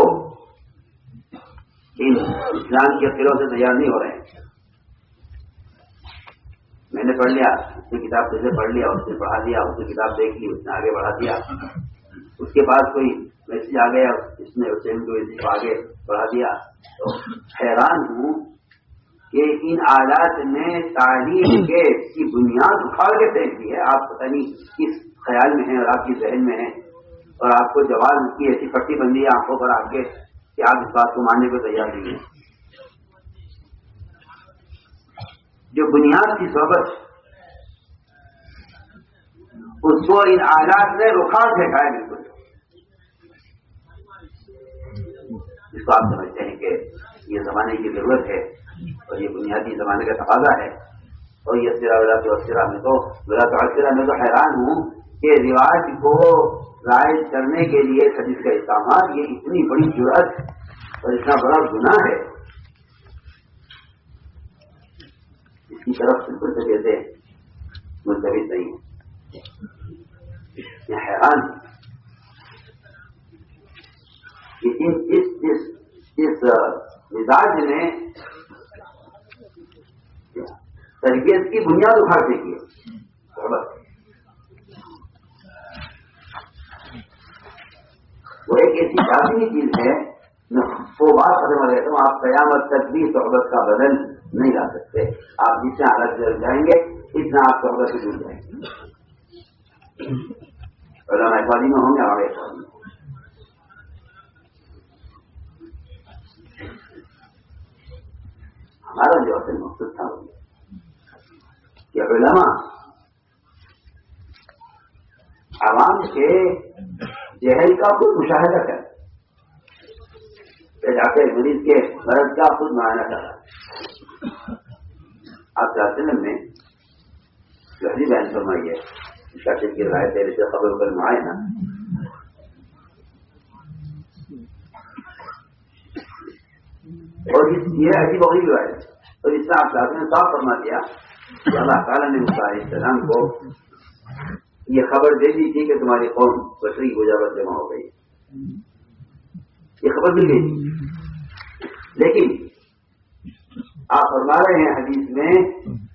ان اسلام کے قلعوں سے تیار نہیں ہو رہے ہیں. میں نے پڑھ لیا, اس نے کتاب سے پڑھ لیا, اس نے پڑھا دیا, اس نے کتاب دیکھ لی, اس نے آگے بڑھا دیا, اس کے پاس کوئی میسج آ گیا, اس نے کو آگے بڑھا دیا. تو حیران ہوں کہ ان آلات نے تعلیم کے کی بنیاد اکھاڑ کے پھینک دی ہے. آپ پتہ نہیں کس خیال میں ہیں اور آپ کی ذہن میں ہیں, اور آپ کو جواب کی ایسی پٹی بندی ہے آنکھوں پر آ کے کہ آپ اس بات کو ماننے کو تیار نہیں ہیں. جو بنیاد کی صحبت اس کو ان آلات نے رکھا پھینکا ہے بالکل. جس کو آپ سمجھتے ہیں کہ یہ زمانے کی ضرورت ہے اور یہ بنیادی زمانے کا تقاضا ہے. اور یہ سرا میں تو حیران ہوں کہ رواج کو رائج کرنے کے لیے حدیث کا استعمال یہ اتنی بڑی جرأت اور اتنا بڑا گناہ ہے, اس کی طرف بالکل سے کہتے ملتوی نہیں ہے. میں حیران کہ اس مزاج نے تربیت کی بنیاد اکھاڑ دیکھی ہے. وہ ایک ایسی لازمی چیز ہے, وہ بات ختم ہو رہتا ہوں, آپ قیامت تک بھی صحبت کا بدل نہیں لا سکتے. آپ جتنا الگ چل جائیں گے اتنا آپ صحبت سے جڑ جائیں گے. علماء اقبالی میں ہوں گے ہمارے سامنے ہمارا جو اصل مقصد تھا کہ علماء عوام کے جہل کا خود مشاہدہ کریں, جا کے مریض کے مرض کا خود معائنہ کرا. آپ چاہتے ہیں میں جہری بیان فرمائیے شاکر کی رائے تیرے سے خبر کر معائنہ, اور یہ ایسی بغیر روایت ہے. اور اس سے آپ چاہتے ہیں صاف فرما دیا کہ اللہ تعالیٰ نے موسیٰ علیہ السلام کو یہ خبر دے دی تھی کہ تمہاری قوم بشری گجابت جمع ہو گئی. یہ خبر دی گئی, لیکن آپ فرما رہے ہیں حدیث میں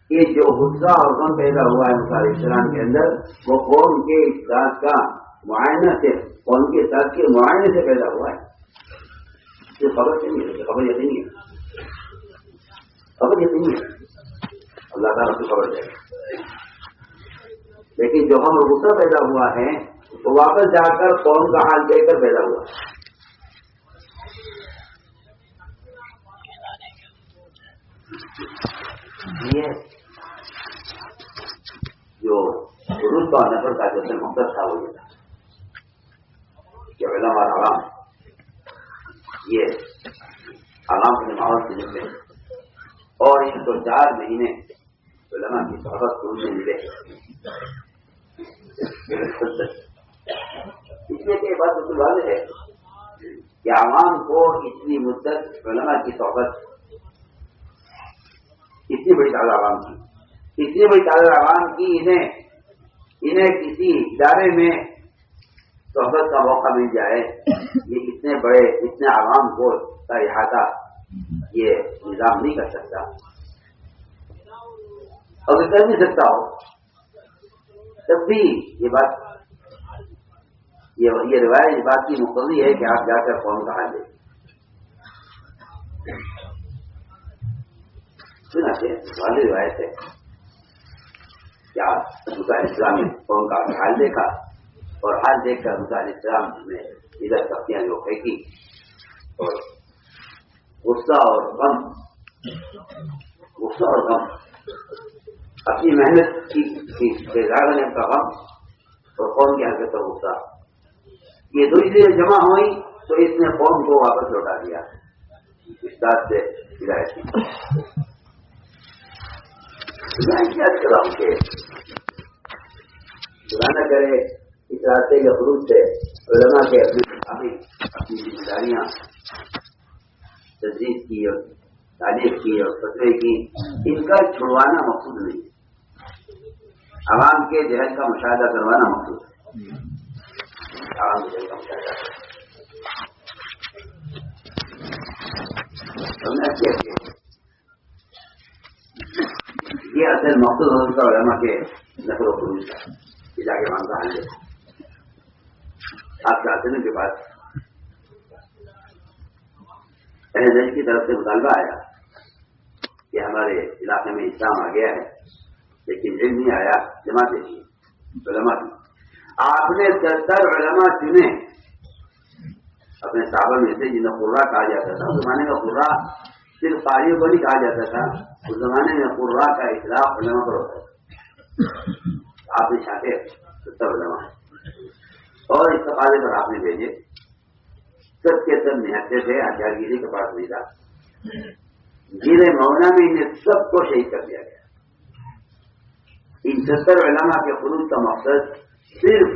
کہ جو غصہ اور غم پیدا ہوا ہے موسیٰ علیہ السلام کے اندر وہ قوم کے احساس کا معائنہ سے, قوم کے احساس کے معائنے سے پیدا ہوا ہے. یہ خبر سے نہیں ہے, خبر یقینی ہے, خبر یقینی ہے, اللہ تعالیٰ کو خبر دے. لیکن جو ہم غصہ پیدا ہوا ہے وہ واپس جا کر قوم کا حال دیکھ کر پیدا ہوا. یہ جو حضور کا نفر کا جو مقصد تھا وہ یہ تھا کہ علماء اور عوام یہ عوام کے ماحول سے جڑتے اور ان کو 4 مہینے علماء کی صحبت کو میں ملے. اس لیے کہ بات بالکل واضح ہے کہ عوام کو اتنی مدت علماء کی صحبت, اتنی بڑی تعداد عوام کی, اتنی بڑی تعداد عوام کی انہیں کسی ادارے میں صحبت کا موقع مل جائے, یہ اتنے عوام کو کا احاطہ یہ نظام نہیں کر سکتا. اگر کر نہیں سکتا ہو تب بھی یہ بات یہ روایت اس بات کی مقتضی ہے کہ آپ جا کر قوم کا حال دیکھیں. سناتے والی روایت ہے کیا موسیٰ علیہ السلام نے قوم کا حال دیکھا اور حال دیکھ کر موسیٰ علیہ السلام نے ادھر تختیاں جو پھینکی اور غصہ اور غم اپنی محنت کی بےزاگنے کا غم اور قوم کی حرکت پر غصہ, یہ دو چیزیں جمع ہوئی تو اس نے قوم کو واپس لوٹا دیا. استاد سے ہدایت کی کیا کروں کہ خدا نہ کرے اس راستے کے خروج سے علماء کے اپنی ذمہ داریاں تجدید کی اور تعلیم کی اور فتوے کی، ان کا چھڑوانا مقصود نہیں ہے، عوام کے جہل کا مشاہدہ کروانا مقصود ہے، عوام کے جہل کا مشاہدہ یہ اصل مقصود ہو سکتا علماء کے نفر و خروج کا جا کے مانگا حل ہے۔ آپ چاہتے ہیں کے بعد دل کی طرف سے مطالبہ آیا کہ ہمارے علاقے میں اسلام آ گیا ہے، لیکن علم نہیں آیا، جماعتیں تھی علماء تھی۔ آپ نے 70 علماء چنے اپنے صحابہ میں سے جنہیں قرہ کہا جاتا تھا۔ اس زمانے میں قرہ صرف قاریوں کو نہیں کہا جاتا تھا، اس زمانے میں قرہ کا اطلاق علماء پر ہوتا تھا۔ آپ نے چھاٹے 70 علماء اور استفادے پر آپ نے بھیجے، سب کے سب نہتے تھے، آچار گیری کے پاس نہیں تھا۔ گیرے مونا میں انہیں سب کو شہید کر دیا گیا۔ ان 70 علماء کے خروج کا مقصد صرف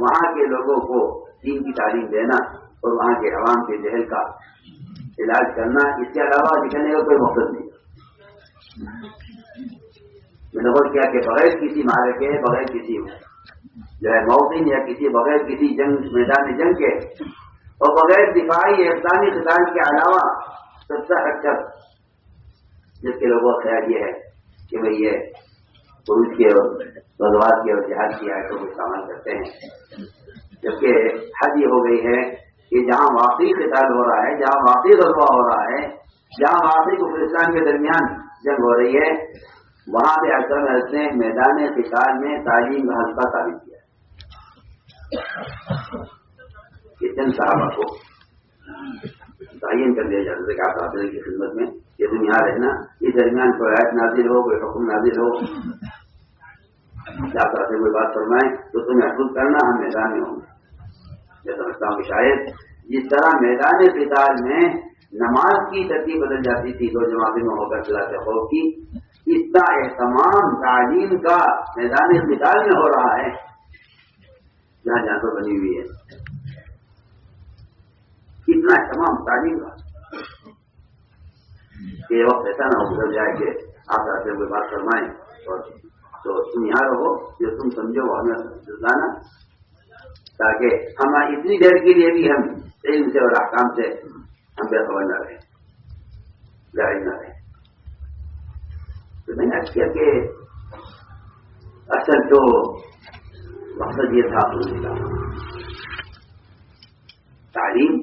وہاں کے لوگوں کو دین کی تعلیم دینا اور وہاں کے عوام کے جہل کا علاج کرنا، اس کے علاوہ لکھنے کا کوئی مقصد نہیں۔ میں نے غور کیا کہ بغیر کسی معرکے، بغیر کسی جو ہے موطن یا کسی بغیر کسی جنگ میدان جنگ کے اور بغیر دفاعی افسانی قتال کے علاوہ سب سے اکثر جس کے لوگوں کا خیال یہ ہے کہ بھئی یہ خروج کے اور غزوات کے اور جہاد کی آیتوں کو استعمال کرتے ہیں، جبکہ حد یہ ہو گئی ہے کہ جہاں واقعی قتال ہو رہا ہے، جہاں واقعی غزوہ ہو رہا ہے، جہاں واقعی کفر اسلام کے درمیان جنگ ہو رہی ہے، وہاں پہ اکثر نے میدان قتال میں تعلیم کا حلقہ ثابت کیا کہ چند صحابہ کو تعین کر دیا جاتا ہے کہ آپ حاضر کی خدمت میں کہ تم یہاں رہنا، اس درمیان کوئی آیت نازل ہو، کوئی حکم نازل ہو، آپ سے کوئی بات فرمائیں تو تم محفوظ کرنا، ہم میدان میں ہوں گے۔ میں سمجھتا ہوں کہ شاید جس طرح میدان قتال میں نماز کی ترتیب بدل جاتی تھی دو جماعتوں میں ہو کر صلاۃ خوف کی، اس کا اہتمام تعلیم کا میدان قتال میں ہو رہا ہے جہاں جہاں پر بنی ہوئی ہے۔ اتنا اہتمام تعلیم کا کہ یہ وقت ایسا نہ ہو گزر جائے کہ آپ سے کوئی بات فرمائیں اور تو تم یہاں رہو، جو تم سمجھو وہ ہمیں جتلانا، تاکہ ہم اتنی دیر کے لیے بھی ہم علم سے اور احکام سے ہم بے خبر نہ رہیں، جائز نہ رہیں۔ تو میں نے کیا کہ اصل تو مقصد یہ تھا تعلیم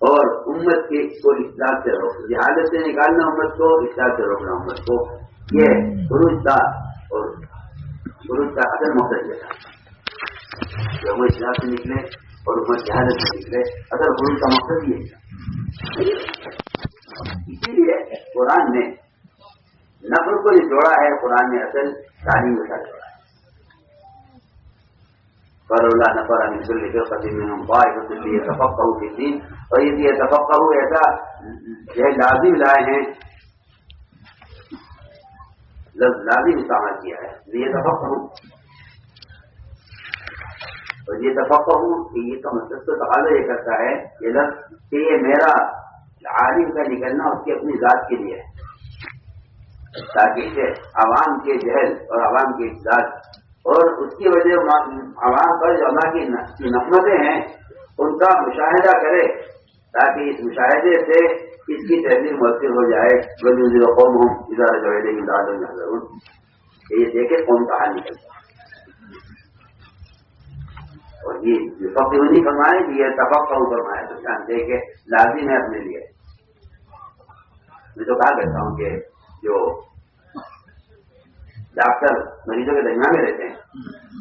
اور امت کے کو اصلاح سے روکنا، جہالت سے نکالنا امت کو، اصلاح سے روکنا امت کو، یہ خروج تھا اور خروج کا اصل مقصد یہ تھا کہ وہ اصلاح سے نکلے اور امت جہالت سے نکلے، اصل خروج کا مقصد یہ تھا۔ اسی لیے قرآن نے نفر کو جو جوڑا ہے، قرآن نے اصل تعلیم کے ساتھ جوڑا ہے۔ فَلَوْلَا نَفَرَ مِنْ كُلِّ فِرْقَةٍ مِّنْهُمْ طَائِفَةٌ لِيَتَفَقَّهُوا فِي الدِّينِ، اور یہ يتفقهوا ایسا یہ لازم لائے ہیں، لازم استعمال کیا ہے لِيَتَفَقَّهُوا، اور یہ تفقهوا یہ کا مطلب تو تقاضا یہ کرتا ہے یہ لفظ کہ یہ میرا عالم کا نکلنا اس کی اپنی ذات کے لیے ہے، تاکہ اسے عوام کے جہل اور عوام کے اقدار اور اس کی وجہ عوام پر جو اللہ کی نعمتیں ہیں ان کا مشاہدہ کرے، تاکہ اس مشاہدے سے اس کی تحریر مؤثر ہو جائے۔ وَلْيُنذِرَ قَوْمَهُمْ إِذَا رَجَعُوا إِلَيْهِمْ لَعَلَّهُمْ يَحْذَرُونَ، یہ دیکھے قوم کا حال نکلتا ہے۔ اور یہ فقہ نہیں فرمائے، یہ تفقہ فرمایا، تو جانتے کہ لازم ہے اپنے لیے۔ میں تو کہا کرتا ہوں کہ جو ڈاکٹر مریضوں کے درمیان میں رہتے ہیں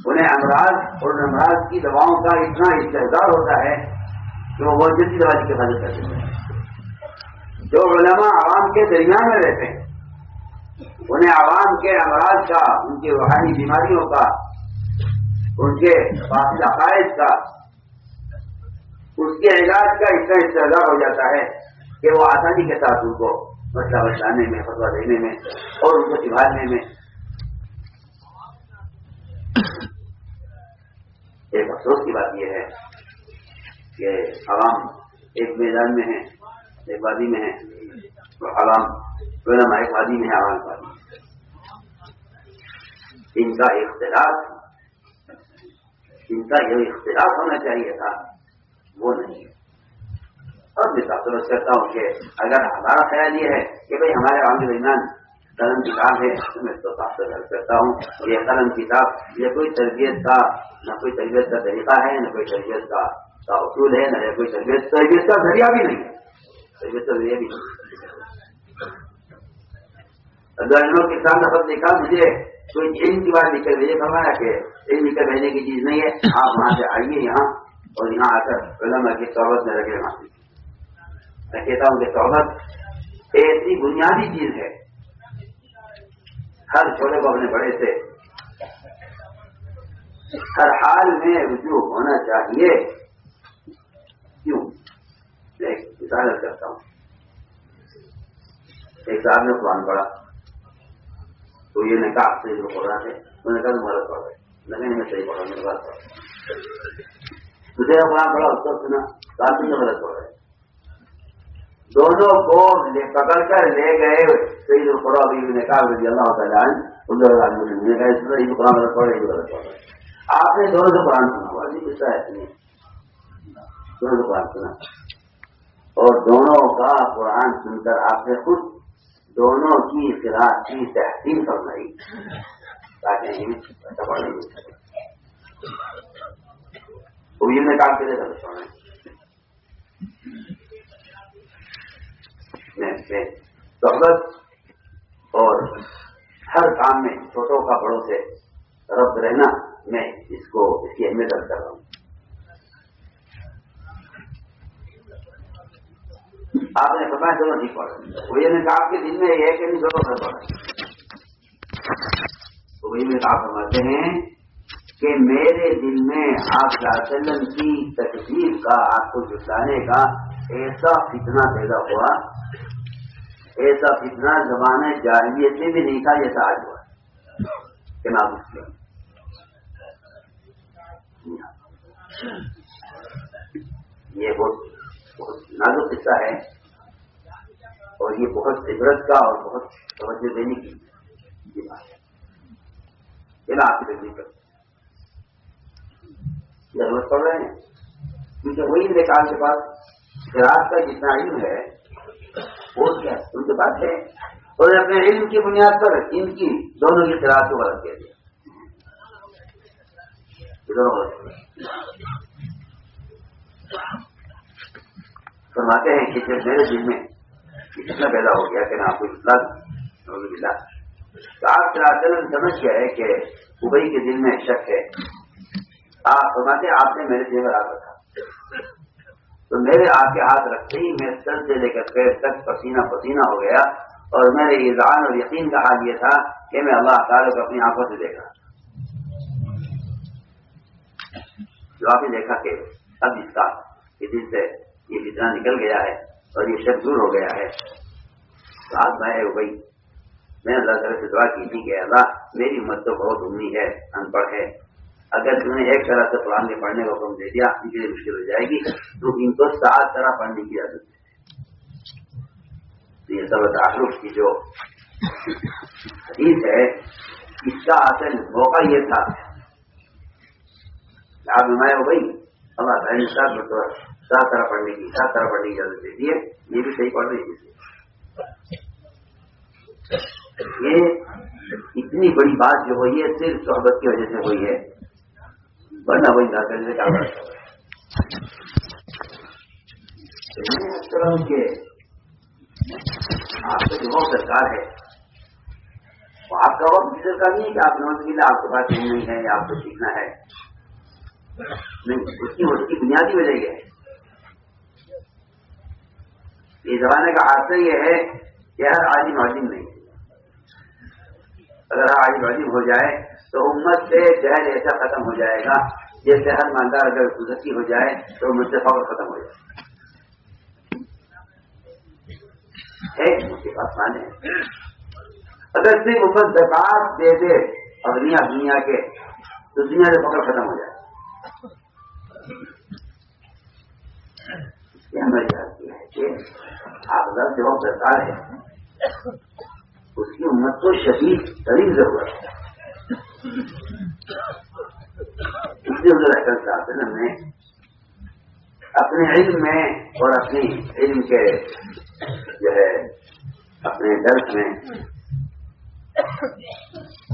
انہیں امراض اور امراض کی دواؤں کا اتنا استحصال ہوتا ہے کہ وہ بہت جلدی دوا کی حفاظت کر دیتے ہیں۔ جو علماء عوام کے درمیان میں رہتے ہیں انہیں عوام کے امراض کا، ان کی روحانی بیماریوں کا، ان کے فاصل عقائد کا، اس کے علاج کا اتنا استحصال ہو جاتا ہے کہ وہ آسانی کے ساتھ ان کو مسئلہ بتانے میں، فتویٰ دینے میں اور ان کو سنبھالنے میں ایک افسوس کی بات یہ ہے کہ عوام ایک میدان میں ہے، ایک وادی میں ہے، اور عوام علماء ایک وادی میں ہے، عوام ایک وادی میں ان کا جو اختلاف ہونا چاہیے تھا وہ نہیں ہے۔ اور میں تفصیل کرتا ہوں کہ اگر ہمارا خیال یہ ہے کہ بھئی ہمارے عوام کے درمیان قلم کتاب ہے تو میں تو تفصیل کرتا ہوں یہ قلم کتاب یہ کوئی تربیت کا نہ کوئی تربیت کا طریقہ ہے، نہ کوئی تربیت کا اصول ہے، نہ کوئی تربیت کا ذریعہ بھی نہیں ہے، تربیت کا ذریعہ بھی نہیں۔ اگر کے ساتھ خط دیکھا مجھے کوئی علم کی بات لکھ کر بھیجے، فرمایا کہ علم لکھ کر بھیجنے کی چیز نہیں ہے، آپ وہاں سے آئیے یہاں اور یہاں آ کر علماء کی صحبت میں رکھے وہاں سے۔ میں کہتا ہوں کہ صحبت ایسی بنیادی چیز ہے، ہر چھوٹے کو اپنے بڑے سے ہر حال میں رجوع ہونا چاہیے۔ کیوں؟ میں ایک مثال کرتا ہوں۔ ایک صاحب نے قرآن پڑھا تو یہ نے کہا سے جو پڑھ رہا ہے انہوں نے کہا تم غلط پڑھ رہے، نہیں میں صحیح پڑھ رہا، میں غلط پڑھ رہا۔ دوسرے قرآن پڑھا اس کو سنا، صاحب سے غلط پڑھ رہے۔ دونوں کو پکڑ کر لے گئے سید القرآن ابن کعب رضی اللہ تعالیٰ عنہ، نے کہا اس طرح یہ قرآن غلط پڑھ رہے، یہ غلط پڑھ رہے۔ آپ نے دونوں سے قرآن سنا ہوا، نہیں کس طرح نہیں، دونوں سے قرآن سنا اور دونوں کا قرآن سن کر آپ نے خود دونوں کی قراءت کی تحسین فرمائی تاکہ ایسا پڑھ نہیں سکے۔ وہ یہ نے کام کے لیے غلط پڑھ رہے صحبت اور ہر کام میں چھوٹوں کا بڑوں سے ربط رہنا، میں اس کی اہمیت رکھ کر رہا ہوں۔ آپ نے فرمایا دونوں نہیں پڑھ رہے، وہ یہ نے کہا کہ دن میں یہ ہے کہ نہیں دونوں سے پڑھ رہے۔ تو وہی میں کہا فرماتے ہیں کہ میرے دل میں آپ صلی اللہ علیہ وسلم کی تکذیب کا، آپ کو جھٹلانے کا ایسا فتنہ پیدا ہوا، ایسا فتنہ زمانہ جاہلیت میں بھی نہیں تھا جیسا آج ہوا کہ میں آپ اس یہ بہت نازک قصہ ہے اور یہ بہت عبرت کا اور بہت توجہ دینے کی بات ہے۔ یہ آپ کی تکلیف کرتے ضرورت پڑ رہے ہیں کیونکہ وہی انتقال کے پاس قراءت کا جتنا علم ہے وہ کیا ان کے پاس ہے، اور اپنے علم کی بنیاد پر ان کی دونوں کی قراءت کو غلط کیا دیا۔ فرماتے ہیں کہ جب میرے دل میں اتنا پیدا ہو گیا کہ میں آپ کو اطلاع دوں، آپ سمجھ گیا ہے کہ ابئی کے دل میں شک ہے۔ آپ فرماتے ہیں آپ نے میرے دل میں رکھا تو میرے آپ کے ہاتھ رکھتے ہی میں سر سے لے کر پیر تک پسینہ پسینہ ہو گیا، اور میرے اذعان اور یقین کا حال یہ تھا کہ میں اللہ تعالیٰ کو اپنی آنکھوں سے دیکھ رہا تھا۔ جو آپ نے دیکھا کہ اب اس کا دل سے یہ فتنہ نکل گیا ہے اور یہ شک دور ہو گیا ہے، تو آج میں اللہ تعالیٰ سے دعا کی تھی کہ اللہ میری امت تو بہت امی ہے، ان پڑھ ہے، اگر تم نے ایک طرح سے قرآن کے پڑھنے کا حکم دے دیا ان کے لیے مشکل ہو جائے گی، تو ان کو 7 طرح پڑھنے کی عادت ہے۔ یہ سب تعارف کی جو حدیث ہے اس کا اصل موقع یہ تھا آپ نمایاں ہو گئی، اللہ تعالیٰ نے 7 طرح پڑھنے کی اجازت دے دی ہے، یہ بھی صحیح پڑھ رہی ہے۔ یہ اتنی بڑی بات جو ہوئی ہے صرف صحبت کی وجہ سے ہوئی ہے، ورنہ وہی نہ کرنے کا کہ آپ کا جو بہت سرکار ہے وہ آپ کا وقت کی سرکار نہیں ہے کہ آپ نوز ملا آپ کے پاس نہیں ہے یا آپ کو سیکھنا ہے، نہیں، اس کی بنیادی وجہ یہ ہے، یہ زمانے کا حادثہ یہ ہے کہ ہر عالم عالم نہیں، اگر ہر عالم عالم ہو جائے تو امت سے جہل ایسا ختم ہو جائے گا جیسے ہر مالدار اگر گزرتی ہو جائے تو امت سے فخر ختم ہو جائے گا۔ ایک مجھے پاس مانے اگر صرف مفت زکات دے دے اغنیا دنیا کے تو دنیا سے پکڑ ختم ہو جائے. ہماری جاتی ہے کہ آغاز جو سرکار ہے اس کی امت کو شدید ترین ضرورت ہے. اس لیے حضرت نے اپنے علم میں اور اپنی علم کے جو ہے اپنے درس میں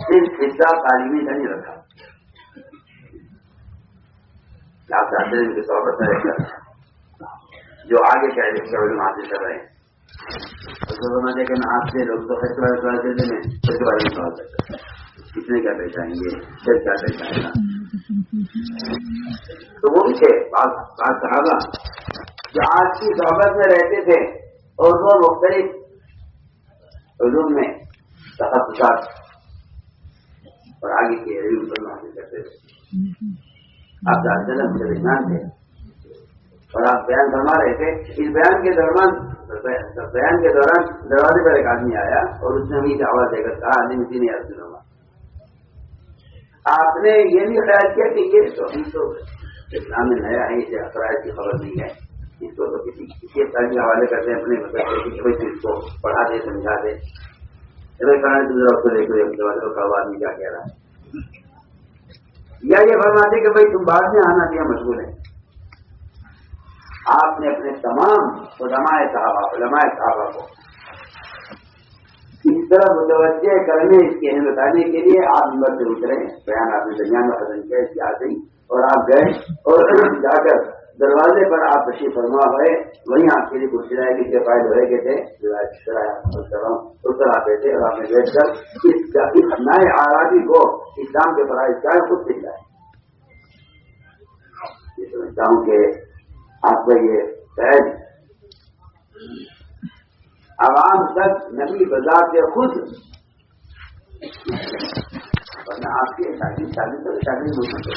صرف حصہ تعلیمی کا نہیں رکھا. آپ چاہتے ہیں کہ طور پر رہ کر جو آگے کے علم حاصل کر رہے ہیں کہ آج سے لوگ تو فیصلہ دینے میں اس کے بارے میں سوال کرتے ہیں کتنے کیا پہچائیں گے پھر کیا پہچائے گا. تو وہ بھی تھے بات صحابہ جو آج کی صحبت میں رہتے تھے اور وہ مختلف علوم میں تخصصات اور آگے کے علم پر حاصل کرتے تھے. آپ جانتے ہیں مسلمان تھے اور آپ بیان فرما رہے تھے. اس بیان کے دوران دروازے پر ایک آدمی آیا اور اس نے ہمیں آواز دے کر کہا آدمی اسی نہیں حاصل ہوگا. آپ نے یہ بھی خیال کیا کہ یہ تو اسلام میں نیا ہے اسے اثرائش کی خبر نہیں ہے اس کو تو کسی تعلیم کے حوالے کرتے ہیں اپنے مطلب اس کو پڑھا دے سمجھا دے آدمی کیا کہہ رہا ہے یا یہ فرماتے کہ بھائی تم بعد میں آنا دیا مشغول ہے. آپ نے اپنے تمام علماء صحابہ کو اس طرح متوجہ کرنے اس کی اہمیت بتانے کے لیے آپ نمبر سے اترے. بیان آپ نے درمیان میں ختم کیا اس کی آ گئی اور آپ گئے اور جا کر دروازے پر آپ تشریف فرما ہوئے. وہیں آپ کے لیے کرسی رائے کی فائد ہوئے کے تھے اتر آتے تھے اور آپ نے بیٹھ کر اس نئے آرادی کو اسلام کے فرائض کا خود سکھلائے. یہ سمجھتا ہوں کہ آپ کا یہ فیض عوام تک نبی بازار سے خود ورنہ آپ کے شادی ہو سکتے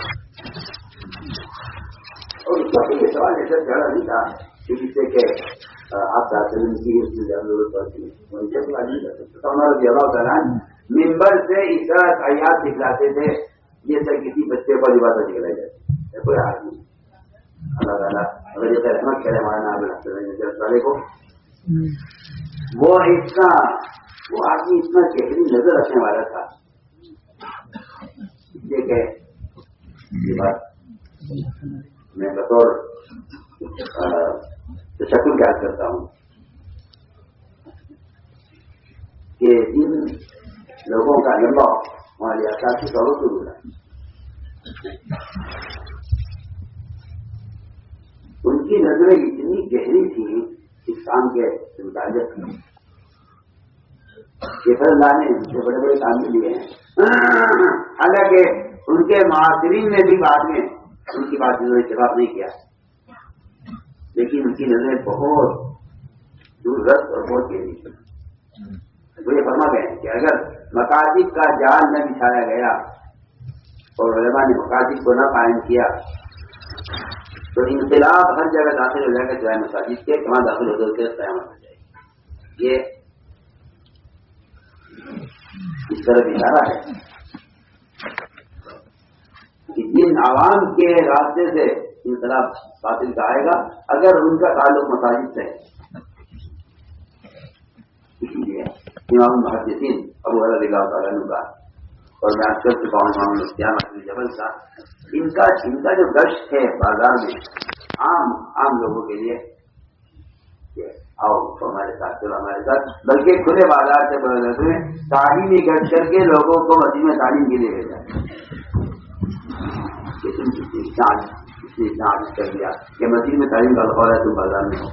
اور اس کا یہ سوال ایسا چڑھا نہیں تھا کہ جس سے کہ آپ تعلیم کی اس میں ضرورت پڑتی ہے. ممبر سے اس طرح آیات دکھلاتے تھے جیسے کسی بچے کو عبادت دکھلائی جاتی ہے. کوئی آدمی اللہ تعالیٰ اگر جیسے رحمت کرے ہمارے نام والے کو وہ آدمی اتنا گہری نظر رکھنے والا تھا. اس لیے کہ یہ بات میں بطور تشکر یاد کرتا ہوں کہ جن لوگوں کا لمبا ہماری آسان کی طور پر ہوا ان کی نظریں اتنی گہری تھی اس کام کے متعلق کہ اللہ نے ان سے بڑے بڑے کام لیے ہیں. حالانکہ ان کے معاصرین نے بھی بعد میں ان کی بات میں اتفاق نہیں کیا لیکن ان کی نظریں بہت دور رس اور بہت گہری تھی. وہ یہ فرما گئے کہ اگر مقاصد کا جال نہ بچھایا گیا اور علماء نے مقاصد کو نہ قائم کیا تو انقلاب ہر جگہ داخل ہو جائے گا سوائے مساجد کے کہاں داخل ہو جائے قیامت ہو جائے گی. یہ اس طرح اشارہ ہے کہ جن عوام کے راستے سے انقلاب باطل کا آئے گا اگر ان کا تعلق مساجد سے ہے. اسی لیے امام محدثین ابو رضی اللہ تعالیٰ عنہ کا اور میں کر چکا ہوں امام احمد جبل کا ان کا جو گشت ہے بازار میں عام لوگوں کے لیے کہ آؤ تو ہمارے ساتھ چلو ہمارے ساتھ بلکہ کھلے بازار سے بدلتے ہوئے تعلیمی گشت کر کے لوگوں کو مسجد میں تعلیم کے لیے بھیجا اس نے اتنا کر دیا کہ مسجد میں تعلیم کا دخول ہے تم بازار میں ہو.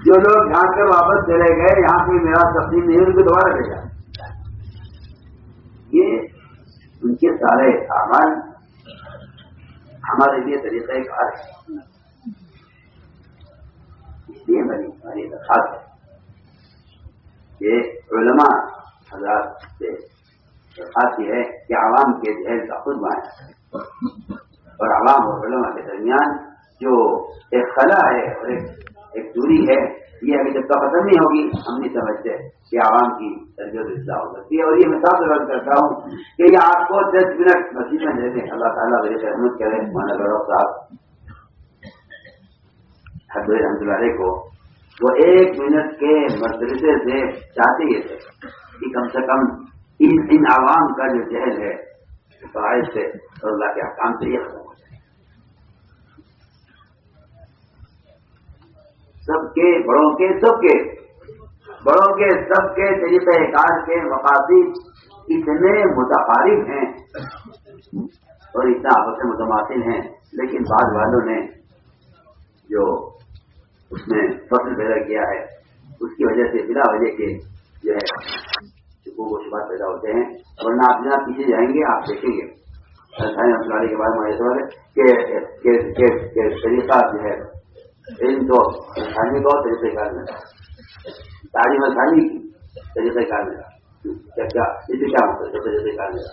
جو لوگ یہاں سے واپس چلے گئے یہاں کوئی میرا تقسیم نہیں ان کو دوبارہ بھیجا. یہ ان کے سارے اعمال ہمارے لیے طریقہ کار ہے. اس لیے ہماری درخواست ہے کہ علماء حضرات سے درخواست یہ ہے کہ عوام کے ذہن کا خود بنایا اور عوام اور علماء کے درمیان جو ایک خلا ہے اور ایک دوری ہے یہ ابھی جب تک ختم نہیں ہوگی ہم نہیں سمجھتے کہ عوام کی تربیت اصلاح ہو سکتی ہے. اور یہ مثال سے بات کرتا ہوں کہ یہ آپ کو 10 منٹ مسجد میں دے دیں, اللہ تعالیٰ میرے رحمت کرے. مولانا غوث صاحب حضرت رحمۃ اللہ علیہ کو وہ 1 منٹ کے مدرسے سے چاہتے یہ تھے کہ کم سے کم ان عوام کا جو جہل ہے فرائض سے اور اللہ کے احکام سے یہ ختم ہو جائے. سب کے بڑوں کے سب کے طریقہ کار کے مقاصد اتنے متقارب ہیں اور اتنا آپس میں متماثل ہیں, لیکن بعض والوں نے جو اس میں فصل پیدا کیا ہے اس کی وجہ سے بلا وجہ کے جو ہے شکوک و شبہات پیدا ہوتے ہیں. ورنہ آپ جناب پیچھے جائیں گے آپ دیکھیں گے مسئلے کے بارے میں یہ سوال ہے کہ طریقہ جو ہے علم تو انسانی کا طریقہ کار میں تعلیم انسانی کی طریقہ کار میں اسے کیا مطلب طریقہ کار میں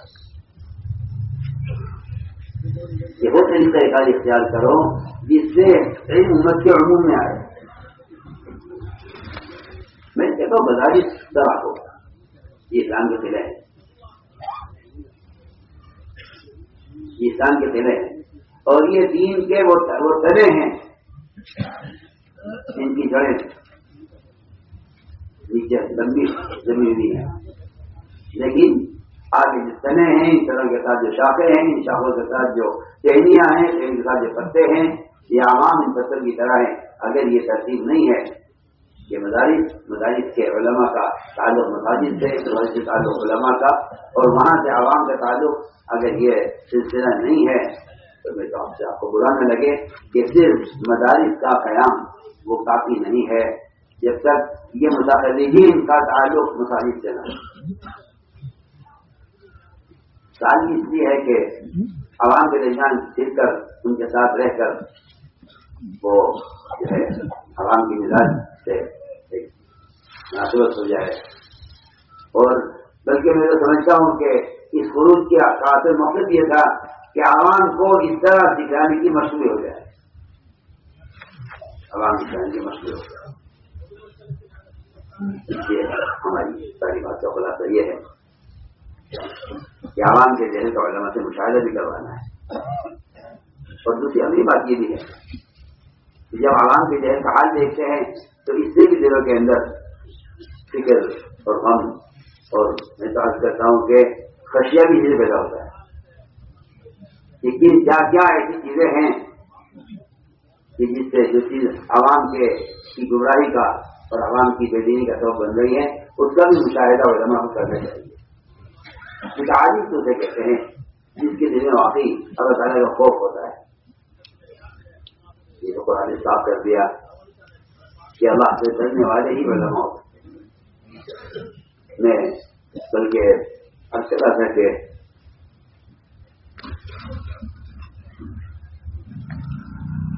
یہ وہ طریقہ کار اختیار کرو جس سے علم امت کے عموم میں آئے. میں کہتا ہوں بازاری دوا کو یہ اسلام کے قلعے ہیں, یہ اسلام کے قلعے ہیں اور یہ دین کے وہ تنے ہیں ان کی جڑیں نیچے لمبی زمین ہوئی ہیں, لیکن آگے جو تنے ہیں ان طرح کے ساتھ جو شاخیں ہیں ان شاخوں کے ساتھ جو ٹہنیاں ہیں ان کے ساتھ جو پتے ہیں یہ عوام ان پتھر کی طرح ہیں. اگر یہ ترتیب نہیں ہے کہ مدارس کے علماء کا تعلق مساجد سے, مسجد سے تعلق علماء کا اور وہاں سے عوام کا تعلق اگر یہ سلسلہ نہیں ہے تو میں تو آپ کو برا نہ لگے کہ صرف مدارس کا قیام وہ کافی نہیں ہے جب تک یہ متخرجین کا تعلق مساجد سے نہ. سال اس لیے ہے کہ عوام کے درمیان پھر کر ان کے ساتھ رہ کر وہ جو ہے عوام کی مزاج سے مناسبت ہو جائے. اور بلکہ میں تو سمجھتا ہوں کہ اس خروج کی خاص مقصد یہ تھا کہ عوام کو اس طرح سکھانے کی مشغول ہو جائے, عوام سکھانے کی مشغول ہو جائے. اس لیے ہماری ساری بات کا خلاصہ یہ ہے کہ عوام کے ذہن کا علماء سے مشاہدہ بھی کروانا ہے. اور دوسری اگلی بات یہ بھی ہے کہ جب عوام کے ذہن کا حال دیکھتے ہیں تو اس سے بھی دلوں کے اندر فکر اور غم اور میں تو عرض کرتا ہوں کہ خشیہ بھی اسے پیدا ہوتا ہے کہ کیا کیا ایسی چیزیں ہیں کہ جس سے جو چیز عوام کی گمراہی کا اور عوام کی بے دینی کا سبب بن رہی ہے اس کا بھی مشاہدہ علماء کو کرنا چاہیے. عادی تو اسے کہتے ہیں جس کے دل میں واقعی اللہ تعالیٰ کا خوف ہوتا ہے. یہ تو قرآن نے صاف کر دیا کہ اللہ سے ڈرنے والے ہی علماء ہوتے ہیں. میں بلکہ اچھا تھا کہ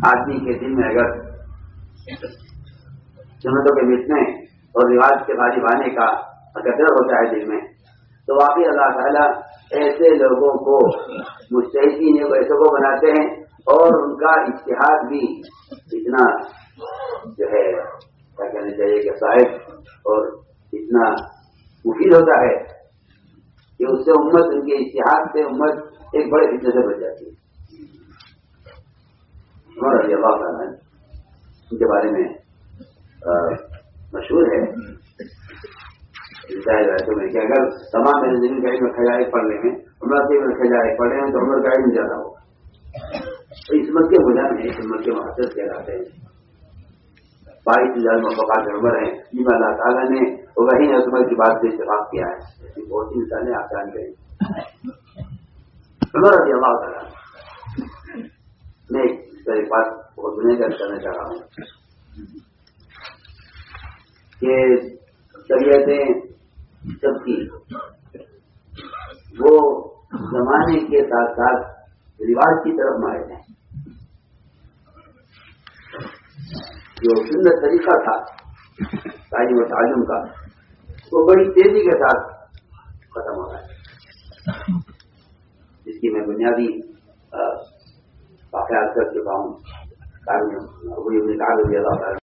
آدمی کے دل میں اگر سنتوں کے مٹنے اور رواج کے غالب آنے کا اگر ڈر ہوتا ہے دل میں تو واقعی اللہ تعالیٰ ایسے لوگوں کو مجتہدین ایسے کو بناتے ہیں اور ان کا اجتہاد بھی اتنا جو ہے کیا کہنا چاہیے کہ صاحب اور اتنا مفید ہوتا ہے کہ اس سے امت ان کے اجتہاد سے امت ایک بڑے فتنے سے بچ جاتی ہے. عمر رضی اللہ تعالیٰ ان کے بارے میں مشہور ہے میں کہ اگر تمام میرے دن کا علم خجائے پڑھ لیں گے عمر سے خجائے پڑھ رہے ہیں تو عمر کا علم زیادہ ہوگا. تو اس مت کے بجا میں اس مت کے محسوس کہلاتے ہیں. 22,000 مفقات عمر ہیں جن اللہ تعالیٰ نے وہی عظمت کی بات سے اتفاق کیا ہے. ایسی بہت سی مثالیں آپ جان گئے. عمر رضی اللہ تعالیٰ میں ایک بات بہت دنیا کا کرنا چاہ رہا ہوں کہ شریعتیں سب کی وہ زمانے کے ساتھ ساتھ رواج کی طرف مائل ہیں. جو سنت طریقہ تھا تعلیم و تعلم کا وہ بڑی تیزی کے ساتھ ختم ہو رہا ہے. جس کی میں بنیادی واقعات کر چکا ہوں. ابو ابن کعب رضی اللہ تعالیٰ